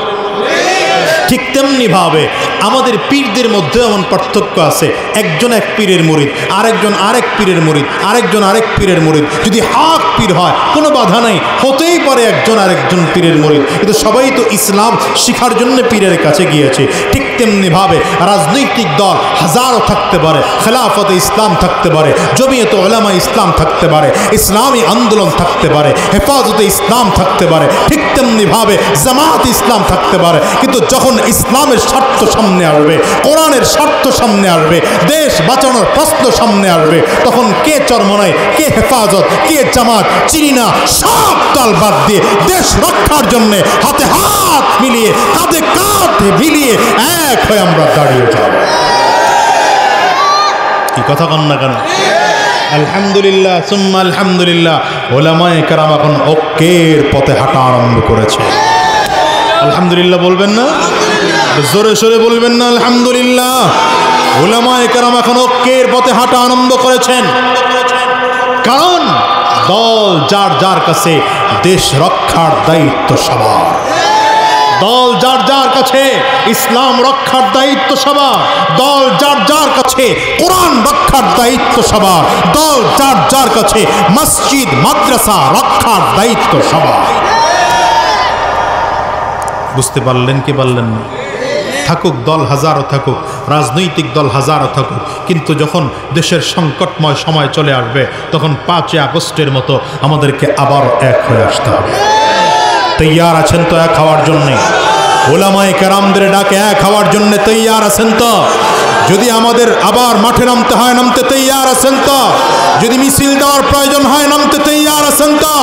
ঠিক তেমনি ভাবে আমাদের পীরদের মধ্যে এমন পার্থক্য আছে, একজন এক পীরের মুরিদ, আরেকজন আরেক পীরের মুরিদ, আরেকজন আরেক পীরের মুরিদ। যদি হক পীর হয় কোনো বাধা নাই, হতেই পারে একজন আরেকজন পীরের মুরিদ, কিন্তু সবাই তো ইসলাম শিখার জন্য পীরের কাছে গিয়েছে। ঠিক তেমনি ভাবে রাজনৈতিক দল হাজারো থাকতে পারে, খেলাফতে ইসলাম থাকতে পারে, জমিয়তে উলামা ইসলাম থাকতে পারে, ইসলামী আন্দোলন থাকতে পারে, হেফাজতে ইসলাম থাকতে পারে, ঠিক তেমনি ভাবে জামাত ইসলাম থাকতে পারে, কিন্তু যখন ইসলামের স্বার্থ সামনে আসবে, কোরআনের স্বার্থ সামনে আসবে, দেশ বাঁচানোর প্রশ্ন সামনে আসবে, তখন কে চরমনাই, কে হেফাজত, কে জামাত চিনি না, সব দল বাদ দিয়ে দেশ রক্ষার জন্য হাতে হাত মিলিয়ে, কাঁধে কাঁধ মিলিয়ে এক হয়ে আমরা দাঁড়িয়ে যাব। কি কথা কন না কেন? আলহামদুলিল্লাহ সুম্মা আলহামদুলিল্লাহ, ওলামায়ে কেরাম এখন ঐক্যের পথে হাঁটা আরম্ভ করেছে। আলহামদুলিল্লাহ বলবেন না? জোরে সোরে বলবেন না আলহামদুলিল্লাহ? উলামায়ে কেরাম এখন ঐক্যের পথে হাঁটা আরম্ভ করেছেন। কারণ দল যার যার কাছে দেশ রক্ষার দায়িত্ব সবার, দল যার যার কাছে ইসলাম রক্ষার দায়িত্ব সবার, দল যার যার কাছে কোরআন রক্ষার দায়িত্ব সবার, দল যার যার কাছে মসজিদ মাদ্রাসা রক্ষার দায়িত্ব সবার। বুঝতে পারলেন কি পারলেন না? থাকুক, দল হাজারো থাকুক, রাজনৈতিক দল হাজারো থাকুক, কিন্তু যখন দেশের সংকটময় সময় চলে আসবে তখন 5 আগস্টের মতো আমাদেরকে আবার এক হয়ে আসতে হবে। তৈয়ার আছেন তো এক হওয়ার জন্যে? ওলামায়ে কেরামদের ডাকে এক হওয়ার জন্যে তৈয়ার আছেন তো? যদি আমাদের আবার মাঠে নামতে হয় নামতে তৈয়ার আছেন তো? যদি মিছিল দেওয়ার প্রয়োজন হয় নামতে তৈয়ার আছেন তো?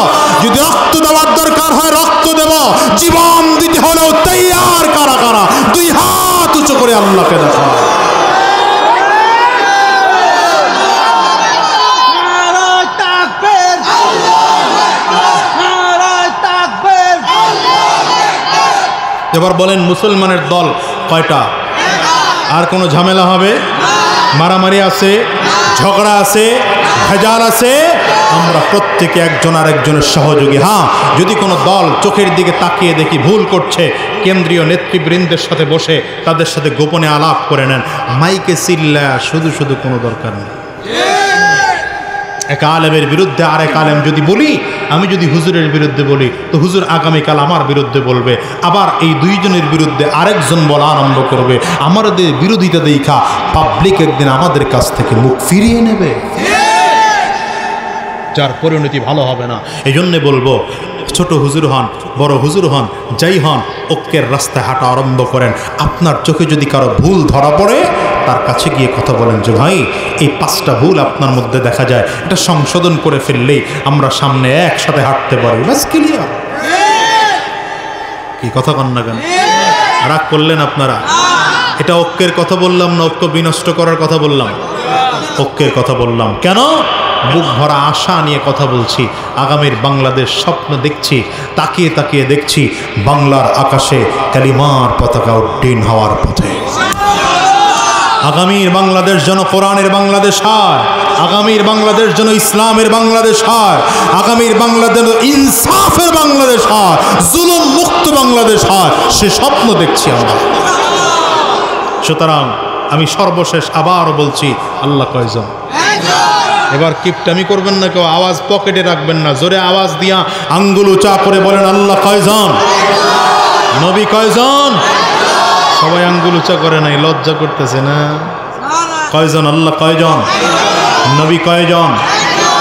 যদি রক্ত দেওয়ার দরকার হয় রক্ত দেব, জীবন দিতে হলেও তৈয়ার কারা কারা? 2 হাত উঁচু করে আল্লাহকে দেখা। এবার বলেন মুসলমানের দল কয়টা? আর কোনো ঝামেলা হবে? মারামারি আছে, ঝগড়া আছে, ভেজাল আছে? আমরা প্রত্যেকে একজন আর একজনের সহযোগী। হ্যাঁ, যদি কোনো দল চোখের দিকে তাকিয়ে দেখি ভুল করছে, কেন্দ্রীয় নেতৃবৃন্দের সাথে বসে তাদের সাথে গোপনে আলাপ করে নেন। মাইকে চিল্লা শুধু শুধু কোনো দরকার নেই। এক আলেমের বিরুদ্ধে আরেক আলেম যদি বলি, আমি যদি হুজুরের বিরুদ্ধে বলি তো হুজুর আগামীকাল আমার বিরুদ্ধে বলবে, আবার এই 2 জনের বিরুদ্ধে আরেকজন বলা আরম্ভ করবে। আমাদের বিরোধিতা দেখা পাবলিক একদিন আমাদের কাছ থেকে মুখ ফিরিয়ে নেবে, যার পরিণতি ভালো হবে না। এই জন্যে বলবো, ছোট হুজুর হন, বড় হুজুর হন, যাই হন, ঐক্যের রাস্তায় হাঁটা আরম্ভ করেন। আপনার চোখে যদি কারো ভুল ধরা পড়ে, তার কাছে গিয়ে কথা বলেন যে ভাই এই 5টা ভুল আপনার মধ্যে দেখা যায়, এটা সংশোধন করে ফেললেই আমরা সামনে একসাথে হাঁটতে পারি। ব্যাস ক্লিয়ার। কি কথা কন না কেন? রাগ করলেন আপনারা? এটা ঐক্যের কথা বললাম না ঐক্য বিনষ্ট করার কথা বললাম? ঐক্যের কথা বললাম। কেন? বুক ভরা আশা নিয়ে কথা বলছি। আগামীর বাংলাদেশ স্বপ্ন দেখছি, তাকিয়ে তাকিয়ে দেখছি বাংলার আকাশে কালিমার পতাকা উড্ডীন হওয়ার পথে। আগামীর বাংলাদেশ যেন কোরআনের বাংলাদেশ হয়, আগামীর বাংলাদেশ যেন ইসলামের বাংলাদেশ হয়, আগামীর বাংলাদেশ ইনসাফের বাংলাদেশ হয়, জুলুম মুক্ত বাংলাদেশ হয়, সে স্বপ্ন দেখছি আমরা। সুতরাং আমি সর্বশেষ আবারও বলছি, আল্লাহ কয়জন? এবার কিপটামি করবেন না, কেউ আওয়াজ পকেটে রাখবেন না, জোরে আওয়াজ দিয়া আঙ্গুল উঁচা করে বলেন আল্লাহ কয়জন? নবী কয়জন? সবাই আঙ্গুল উঁচা করে নাই, লজ্জা করতেছে না? কয়জন? আল্লাহ কয়জন? নবী কয়জন?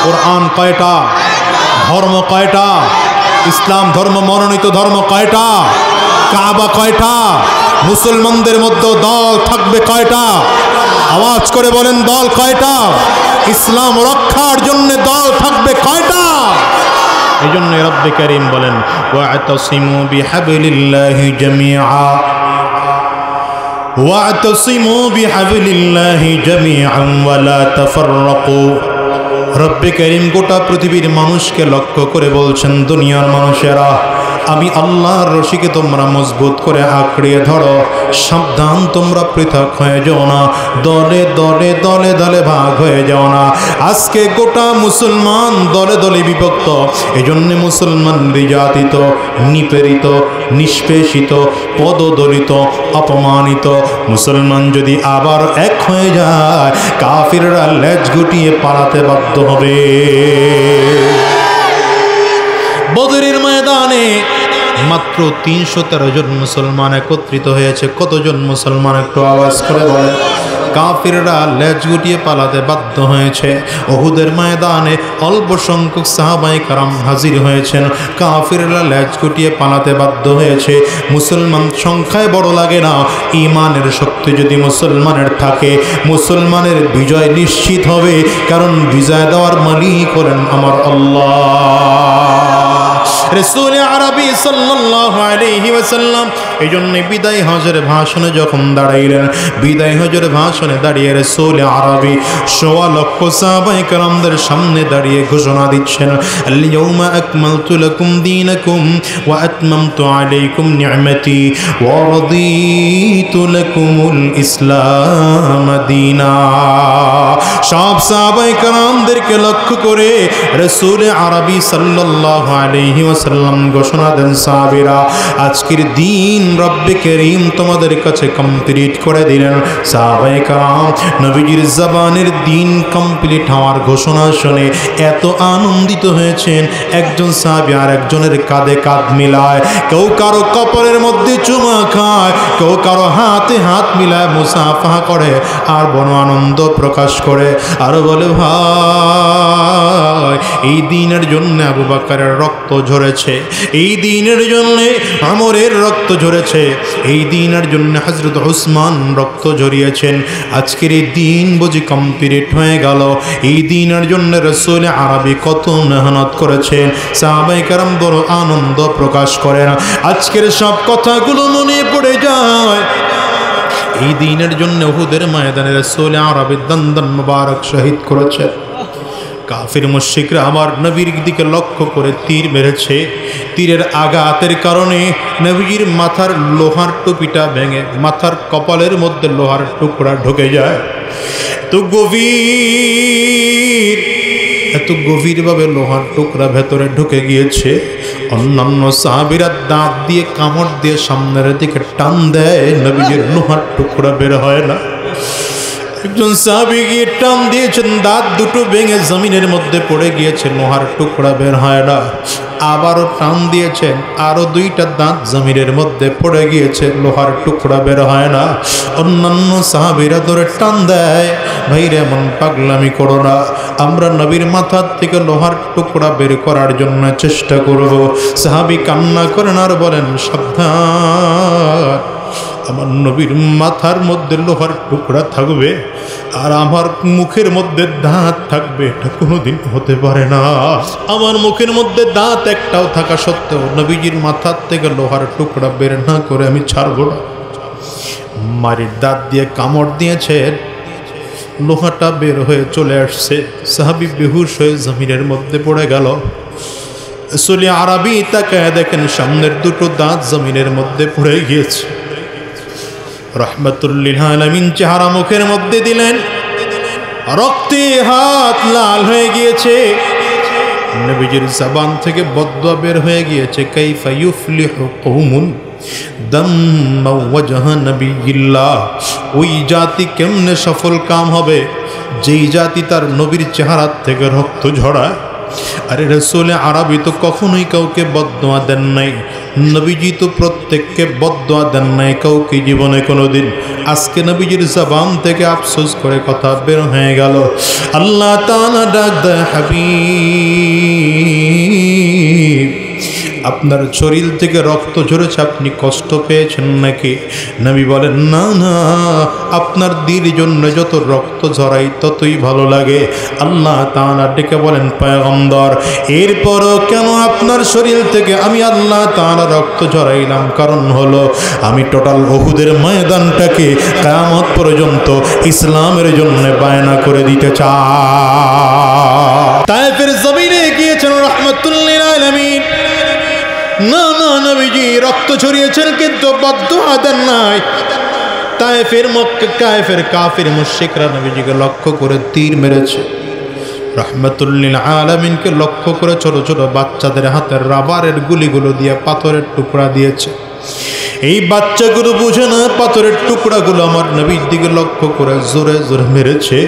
কোরআন কয়টা? ধর্ম কয়টা? ইসলাম ধর্ম মনোনীত ধর্ম কয়টা? কাবা কয়টা? মুসলমানদের মধ্যে দল থাকবে কয়টা? আওয়াজ করে বলেন দল কয়টা? ইসলাম রক্ষার জন্য দল থাকবে কয়টা? এই জন্য রব্বে কারীম বলেন ওয়া'তাসিমু বিহাবলিল্লাহি জামিআ ওয়া'তাসিমু বিহাবলিল্লাহি জামিআন ওয়া লা তাফাররাকু। রব্বে কারীম গোটা পৃথিবীর মানুষকে লক্ষ্য করে বলছেন, দুনিয়ার মানুষেরা, আমি আল্লাহর রশিকে তোমরা মজবুত করে আঁকড়িয়ে ধরো, সাবধান তোমরা পৃথক হয়ে যাও না, দলে দলে দলে দলে ভাগ হয়ে যাও না। আজকে গোটা মুসলমান দলে দলে বিভক্ত, এজন্য মুসলমান নির্যাতিত, নিপীড়িত, নিষ্পেষিত, পদদলিত, অপমানিত। মুসলমান যদি আবার এক হয়ে যায়, কাফিররা লেজ গুটিয়ে পালাতে বাধ্য হবে। বদরের ময়দানে মাত্র 313 জন মুসলমান একত্রিত হয়েছে। কতজন মুসলমান একটু আওয়াজ করে বলে? কাফিররা লেজ গুটিয়ে পালাতে বাধ্য হয়েছে। উহুদের ময়দানে অল্প সংখ্যক সাহাবায়ে কেরাম হাজির হয়েছেন, কাফিররা লেজ গুটিয়ে পালাতে বাধ্য হয়েছে। মুসলমান সংখ্যায় বড় লাগে না, ঈমানের শক্তি যদি মুসলমানের থাকে, মুসলমানের বিজয় নিশ্চিত হবে, কারণ বিজয় দেওয়ার মালিক হলেন আমার আল্লাহ। রাসূল আরবি সাল্লাল্লাহু আলাইহি ওয়াসাল্লাম এই জন্য বিদায় হজের ভাষণে যখন দাঁড়াইলেন, বিদায় হজের ভাষণে দাঁড়িয়ে রাসূল আরবি 1.25 লক্ষ সাহাবায়ে কেরামদের সামনে দাঁড়িয়ে ঘোষণা দিচ্ছেন, আল-ইয়াউমা আকমালতু লাকুম দীনাকুম ওয়া আতমামতু আলাইকুম নি'মাতি ওয়া রাদিতু লাকুমুল ইসলাম দীনা। সব সাহাবায়ে কেরামদেরকে লক্ষ্য করে রাসূল আরবি সাল্লাল্লাহু আলাইহি ওয়াসাল্লাম ঘোষণা দেন, সাহাবীরা আজকের দিন রব্বে করিম তোমাদের কাছে কমপ্লিট করে দিলেন। সাহাবায়ে কেরাম নবীজির জবানের দিন কমপ্লিট হওয়ার ঘোষণা শুনে এত আনন্দিত হয়েছেন, একজন সাহাবী আর একজনের কাঁধে কাঁধ মিলায়, কেউ কারো কপালের মধ্যে চুমা খায়, কেউ কারো হাতে হাত মিলায় মুসাফাহা করে আর বড় আনন্দ প্রকাশ করে আর বলে, ভাই এই দিনের জন্য আবু বকরের রক্ত ঝরেছে, এই দিনের জন্য ওমরের রক্ত ঝরেছে, এই দিনের জন্য হযরত উসমান রক্ত ঝরিয়েছেন। আজকের এই দিন বুঝি কমপ্লিট হয়ে গেল। এই দিনের জন্য রাসূল আরবি কত মেহনত করেছেন। সাহাবায়ে কেরাম বড় আনন্দ প্রকাশ করেন। আজকের সব কথাগুলো মনে পড়ে যায়। এই দিনের জন্য উহুদের ময়দানে রাসূল আরবি দন্দন মুবারক শহীদ করেছে। কাফির মুশরিকরা আমার নবীর দিকে লক্ষ্য করে তীর মেরেছে। তীরের আঘাতের কারণে নবীর মাথার লোহার টুপিটা ভেঙে মাথার কপালের মধ্যে লোহার টুকরা ঢুকে যায়। এত গভীরভাবে লোহার টুকরা ভেতরে ঢুকে গিয়েছে, অন্যান্য সাহাবীরা দাঁত দিয়ে কামড় দিয়ে সামনের দিকে টান দেয়, নবীর লোহার টুকরা বের হয় না। একজন সাহাবী গিয়ে টান দিয়েছেন, দাঁত দুটো ভেঙে জমিনের মধ্যে পড়ে গিয়েছে, লোহার টুকরা বের হয় না। আবারও টান দিয়েছেন, আরো দুইটা দাঁত জমিনের মধ্যে পড়ে গিয়েছে, লোহার টুকরা বের হয় না। অন্যান্য সাহাবীরা ধরে টান দেয়, ভাইরে এমন পাগলামি করো না, আমরা নবীর মাথার থেকে লোহার টুকরা বের করার জন্য চেষ্টা করব। সাহাবী কান্না করেন আর বলেন, সাবধান, আমার নবীর মাথার মধ্যে লোহার টুকরা থাকবে আর আমার মুখের মধ্যে দাঁত থাকবে, এটা কোনোদিন হতে পারে না। আমার মুখের মধ্যে দাঁত একটাও থাকা সত্ত্বেও নবীজির মাথার থেকে লোহার টুকরা বের না করে আমি ছাড়ব না। মারির দাঁত দিয়ে কামড় দিয়েছে, লোহাটা বের হয়ে চলে আসছে। সাহাবী বেহুশ হয়ে জমিনের মধ্যে পড়ে গেল। রাসূল আরবি তাকায় দেখেন সামনের দুটো দাঁত জমিনের মধ্যে পড়ে গিয়েছে। রাহমাতুল লিল আলামিন চেহারা মুখের মধ্যে দিলেন, রক্তে হাত লাল হয়ে গিয়েছে। নবীজির জবান থেকে বদদুয়া বের হয়ে গিয়েছে, কাইফা ইউফলিহু কওমুন দাম্মা ওয়াজহা নবিয়্যিল্লাহ, ওই জাতি কেমনে সফল কাম হবে যেই জাতি তার নবীর চেহারা থেকে রক্ত ঝরায়। আরে রাসূল আরবি তো কখনোই কাউকে বদদুয়া দেন নাই, নবীজি তো প্রত্যেককে বদদুয়া দেন নাই কাউকে জীবনে কোনোদিন। আজকে নবীজির জবান থেকে আফসোস করে কথা বের হয়ে গেল। আল্লাহ তাআলা ডাক দেয়, হাবিব, আপনার শরীর থেকে রক্ত ঝরেছে, আপনি কষ্ট পেয়েছেন নাকি? নবী বলেন, না না, আপনার দিল জন্য যত রক্ত ঝরাই ততই ভালো লাগে। আল্লাহ তাআলা ডেকে বলেন, পয়গম্বর, এরপরও কেন আপনার শরীর থেকে আমি আল্লাহ তাআলা রক্ত ঝরাইলাম? কারণ হলো আমি টোটাল উহুদের ময়দানটাকে কিয়ামত পর্যন্ত ইসলামের জন্য বায়না করে দিতে চাই। তায়েফের জমিনে গিয়েছেন রাহমাতুল লিল আলামিন। না না, নবীজি রক্ত ছড়িয়েছেন কিন্তু বদদুয়া দেন নাই। তায়েফের কাফির মুশরিকরা নবীজিকে লক্ষ্য করে তীর মেরেছে। রাহমাতুল লিল আলামিনকে লক্ষ্য করে ছোট ছোট বাচ্চাদের হাতের রাবারের গুলিগুলো দিয়ে পাথরের টুকরা দিয়েছে। এই বাচ্চাগুলো বুঝে না পাথরের টুকরাগুলো আমার নবীর দিকে লক্ষ্য করে জোরে জোরে মেরেছে।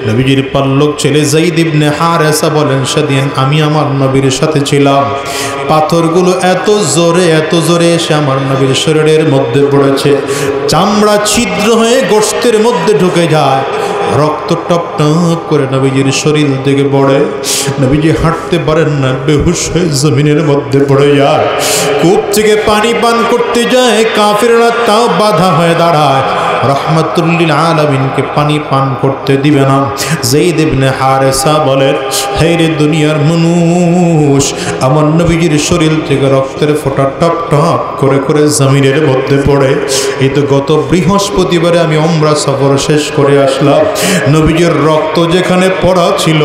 নবীজির পাল্লক ছেলে যায়েদ ইবনে হারেসা বলেন, সেদিন আমি আমার নবীর সাথে ছিলাম। পাথরগুলো এত জোরে এসে আমার নবীর শরীরের মধ্যে পড়েছে, চামড়া ছিদ্র হয়ে গোশতের মধ্যে ঢুকে যায়, রক্ত টপ টপ করে নবীজির শরীর থেকে পড়ে। নবীজি হাঁটতে পারেন না, বেহুশ হয়ে জমিনের মধ্যে পড়ে যায়। কূপ থেকে পানি পান করতে যায়, কাফিররা তাও বাধা হয়ে দাঁড়ায়, রাহমাতুল লিল আলামিনকে পানি পান করতে দিবে না। যায়েদ ইবনে হারেসা বলেন, হে রে দুনিয়ার মানুষ, আমার নবীজির শরীর থেকে রক্তের ফোঁটা টপ টপ করে করে জমিনের মধ্যে পড়ে। এই তো গত বৃহস্পতিবারে আমি উমরা সফর শেষ করে আসলাম, নবীজির রক্ত যেখানে পড়া ছিল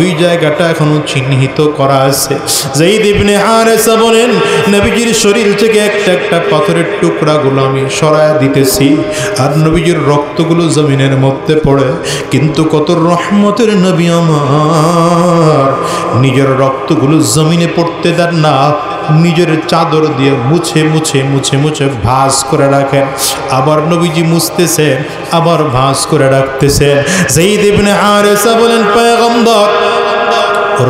ওই জায়গাটা এখনো চিহ্নিত করা আছে। যায়েদ ইবনে হারেসা বলেন, নবীজির শরীর থেকে একটা একটা পাথরের টুকরাগুলো আমি সরায় দিতেছি আর নবীজির রক্তগুলো জমিনের মধ্যে পড়ে, কিন্তু কত রহমতের নবী আমার নিজের রক্তগুলো জমিনে পড়তে দেন না, নিজের চাদর দিয়ে মুছে মুছে মুছে মুছে ভাঁজ করে রাখেন। আবার নবীজি মুছতেছেন, আবার ভাঁজ করে রাখতেছেন। যায়েদ ইবনে হারেসা বলেন, পয়গম্বর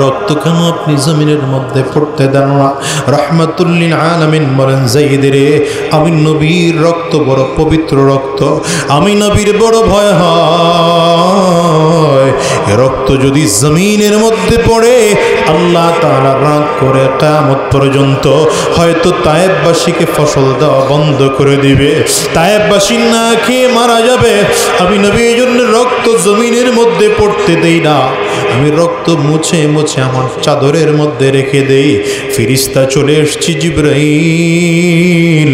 রক্ত কেন আপনি জমিনের মধ্যে পড়তে দেন না? রাহমাতুল লিল আলামিন বলেন, যায়েদ রে, আমি নবীর রক্ত বড় পবিত্র রক্ত, আমি নবীর বড় ভয় হয় এ রক্ত যদি জমিনের মধ্যে পড়ে আল্লাহ তাআলা রাগ করে কিয়ামত পর্যন্ত হয়তো তায়েববাসীকে ফসল দেওয়া বন্ধ করে দিবে, তায়েববাসী না খেয়ে মারা যাবে। আমি নবীর জন্য রক্ত জমিনের মধ্যে পড়তে দেই না, আমি রক্ত মুছে মুছে আমার চাদরের মধ্যে রেখে দেই। ফেরেশতা চলে এসেছে, জিবরাইল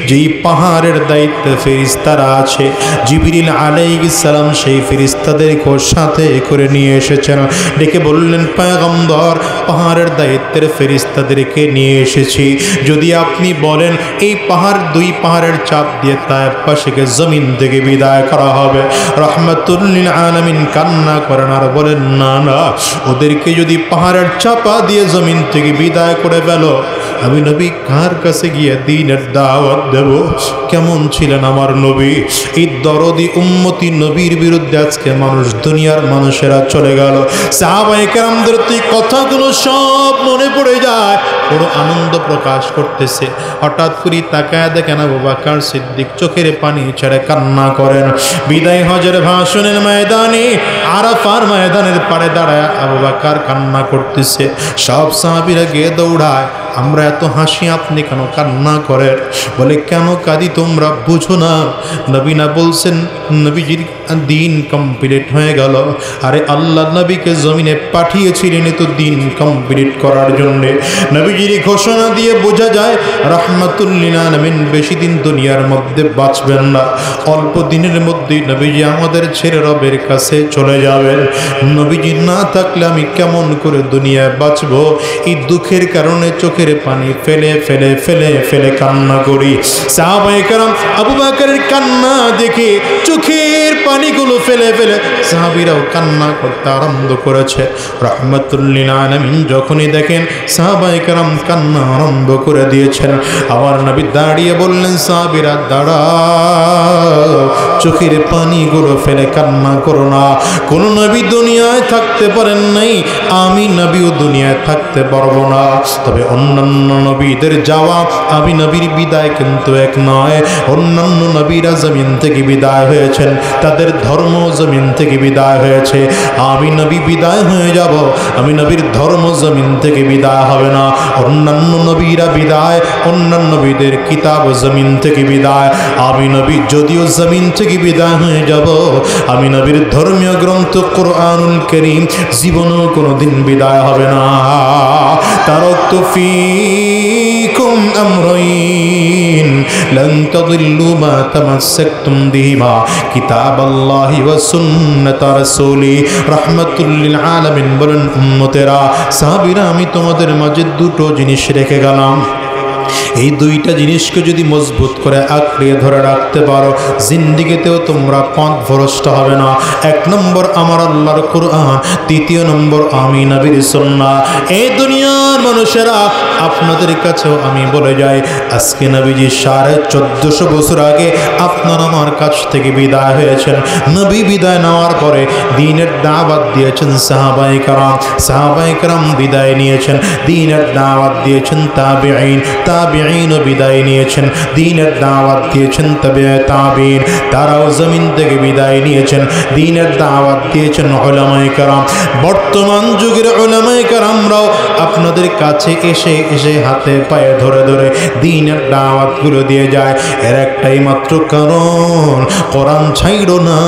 যেই পাহাড়ের দায়িত্বে ফেরেশতারা আছে, জিবরিল আলাইহিস সালাম সেই ফেরেশতাদেরকে সাথে করে নিয়ে এসেছেন। ডেকে বললেন, পয়গম্বর পাহাড়ের দায়িত্বের ফেরেশতাদেরকে নিয়ে এসেছি, যদি আপনি বলেন এই পাহাড় দুই পাহাড়ের চাপ দিয়ে তায়েব পাশে জমিন থেকে বিদায় করা হবে। রাহমাতুল লিল আলামিন কান্না করেন আর বলেন, না না, ওদেরকে যদি পাহাড়ের চাপা দিয়ে জমিন থেকে বিদায় করে ফেল, আমি নবী কার কাছে গিয়ে দ্বীনের দাওয়াত দেব? কেমন ছিলেন আমার নবী! এই দরদি উম্মতি নবীর বিরুদ্ধে আজকে মানুষ, দুনিয়ার মানুষেরা চলে গেল। সাহাবায়ে কেরামদের এই কথাগুলো সব মনে পড়ে যায়, বড় আনন্দ প্রকাশ করতেছে। হঠাৎ করে তাকায় দেখেন আবু বকর সিদ্দিক চোখের পানি ছেড়ে কান্না করেন। বিদায় হজের ভাষণের ময়দানে, আরাফার ময়দানের পাড়ে দাঁড়ায় আবু বকর কান্না করতেছে। সব সাহাবীরা গিয়ে দৌড়ায়, আমরা এত হাসি, আপনি কেন কান্না করেন? বলে, কেন কাঁদি তোমরা বুঝো না? নবী না বলছেন নবীজির দিন কমপ্লিট হয়ে গেল। আরে আল্লাহ নবীকে জমিনে পাঠিয়েছিলেন তো দিন কমপ্লিট করার জন্যে। নবীজির ঘোষণা দিয়ে বোঝা যায় রাহমাতুল লিল আলামিন বেশি দিন দুনিয়ার মধ্যে বাঁচবেন না, অল্প দিনের মধ্যেই নবীজি আমাদের ছেড়ে রবের কাছে চলে যাবেন। নবীজি না থাকলে আমি কেমন করে দুনিয়ায় বাঁচব? এই দুঃখের কারণে চোখের পানি ফেলে ফেলে ফেলে ফেলে কান্না করি। সাহাবায়ে কেরাম আবু বকরের কান্না দেখে চোখের পানিগুলো ফেলে ফেলে সাহাবীরাও কান্না করতে আরম্ভ করেছে। রাহমাতুল লিল আলামিন যখনই দেখেন সাহাবায়ে কেরাম কান্না আরম্ভ করে দিয়েছেন, আমার নবী দাঁড়িয়ে বললেন, সাহাবীরা দাঁড়াও, চোখের পানিগুলো ফেলে কান্না করো না। কোন নবী দুনিয়ায় থাকতে পারেন নাই, আমি নবীও দুনিয়ায় থাকতে পারবো না। তবে অন্যান্য নবীদের যাওয়া, আমি নবীর বিদায় কিন্তু এক নয়। অন্যান্য নবীরা জমিন থেকে বিদায় হয়েছেন, তাদের ধর্ম জমিন থেকে বিদায় হয়েছে। আমি নবী বিদায় হয়ে যাব, আমি নবীর ধর্ম জমিন থেকে বিদায় হবে না। অন্যান্য নবীরা বিদায়, অন্যান্য নবীদের কিতাব জমিন থেকে বিদায়। আমি নবী যদিও জমিন থেকে বিদায় হয়ে যাব, আমি নবীর ধর্মীয় গ্রন্থ কোরআনুল কারীম জীবনেও কোনোদিন বিদায় হবে না। তারাকতু ফীকুম আমরাইন লান তাদিল্লু মা তামাসসাকতুম বিহিমা কিতাবাল্লাহি ওয়া সুন্নাত রাসূলি। রাহমাতুল লিল আলামিন বলেন, উম্মতেরা, সাহাবীরা, আমি তোমাদের মাঝে দুটো জিনিস রেখে গেলাম। এই দুইটা জিনিসকে যদি মজবুত করে আঁকড়ে ধরে রাখতে পারো, জিন্দিগিতেও তোমরা পথভ্রষ্ট হবে না। এক নম্বর আমার আল্লাহর কোরআন, দ্বিতীয় নম্বর আমি নবীর সুন্নাহ। এই দুনিয়ার মানুষেরা, আপনাদের কাছেও আমি বলে যাই, আজকে নবীজি 1450 বছর আগে আপনার আমার কাছ থেকে বিদায় হয়েছেন। নবী বিদায় নেওয়ার পরে দ্বীনের দাওয়াত দিয়েছেন সাহাবায়ে কেরাম, সাহাবায়ে কেরাম বিদায় নিয়েছেন, দ্বীনের দাওয়াত দিয়েছেন তাবিঈন, তাবিঈন বিদায় নিয়েছেন, দ্বীনের দাওয়াত দিয়েছেন তাবিঈন, তারাও জমিন থেকে বিদায় নিয়েছেন, দ্বীনের দাওয়াত দিয়েছেন উলামায়ে কেরাম। বর্তমান যুগের উলামায়ে কেরামরাও আপনাদের কাছে এসে এসে হাতে পায়ে ধরে ধরে দ্বীনের দাওয়াতগুলো দিয়ে যায়। এর একটাই মাত্র কারণ, কোরআন ছাইরো না,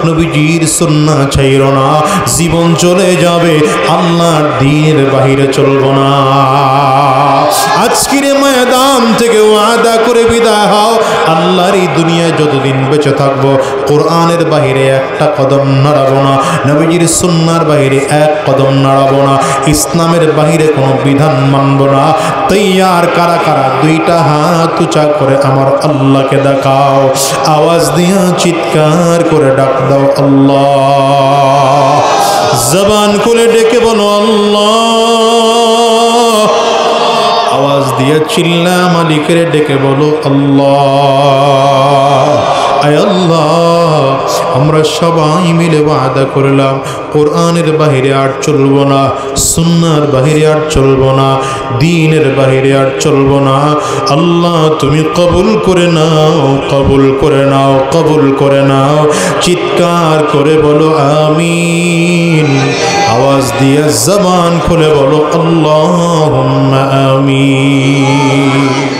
নবীজির সুন্নাহ ছাইরো না, জীবন চলে যাবে, আল্লাহর দ্বীনের বাহিরে চলবো না। আজকের ময়দান থেকে ওয়াদা করে বিদায় হও, আল্লাহর এই দুনিয়ায় যতদিন বেঁচে থাকবো কোরআনের বাহিরে একটা কদম নাড়াবো না, নবীজির সুন্নাহর বাহিরে এক কদম নাড়াবো না, ইসলামের বাহিরে কোনো বিধান মানব না। তৈয়ার কারা কারা? দুইটা হাত উঁচা করে আমার আল্লাহকে দেখাও, আওয়াজ দিয়া চিৎকার করে ডাক দাও আল্লাহ। জবান খুলে ডেকে বলো আল্লাহ, আওয়াজ দিয়ে চিল্লা মালিকের ডেকে বলো আল্লাহ। আয় আল্লাহ, আমরা সবাই মিলে ওয়াদা করলাম কোরআনের বাহিরে আর চলবো না, সুন্নাহর বাহিরে আর চলবো না, দ্বীনের বাহিরে আর চলবো না। আল্লাহ তুমি কবুল করে নাও, কবুল করে নাও, কবুল করে নাও। চিৎকার করে বলো আমিন, আওয়াজ দিয়ে জবান খুলে বলো আল্লাহুম্মা আমিন।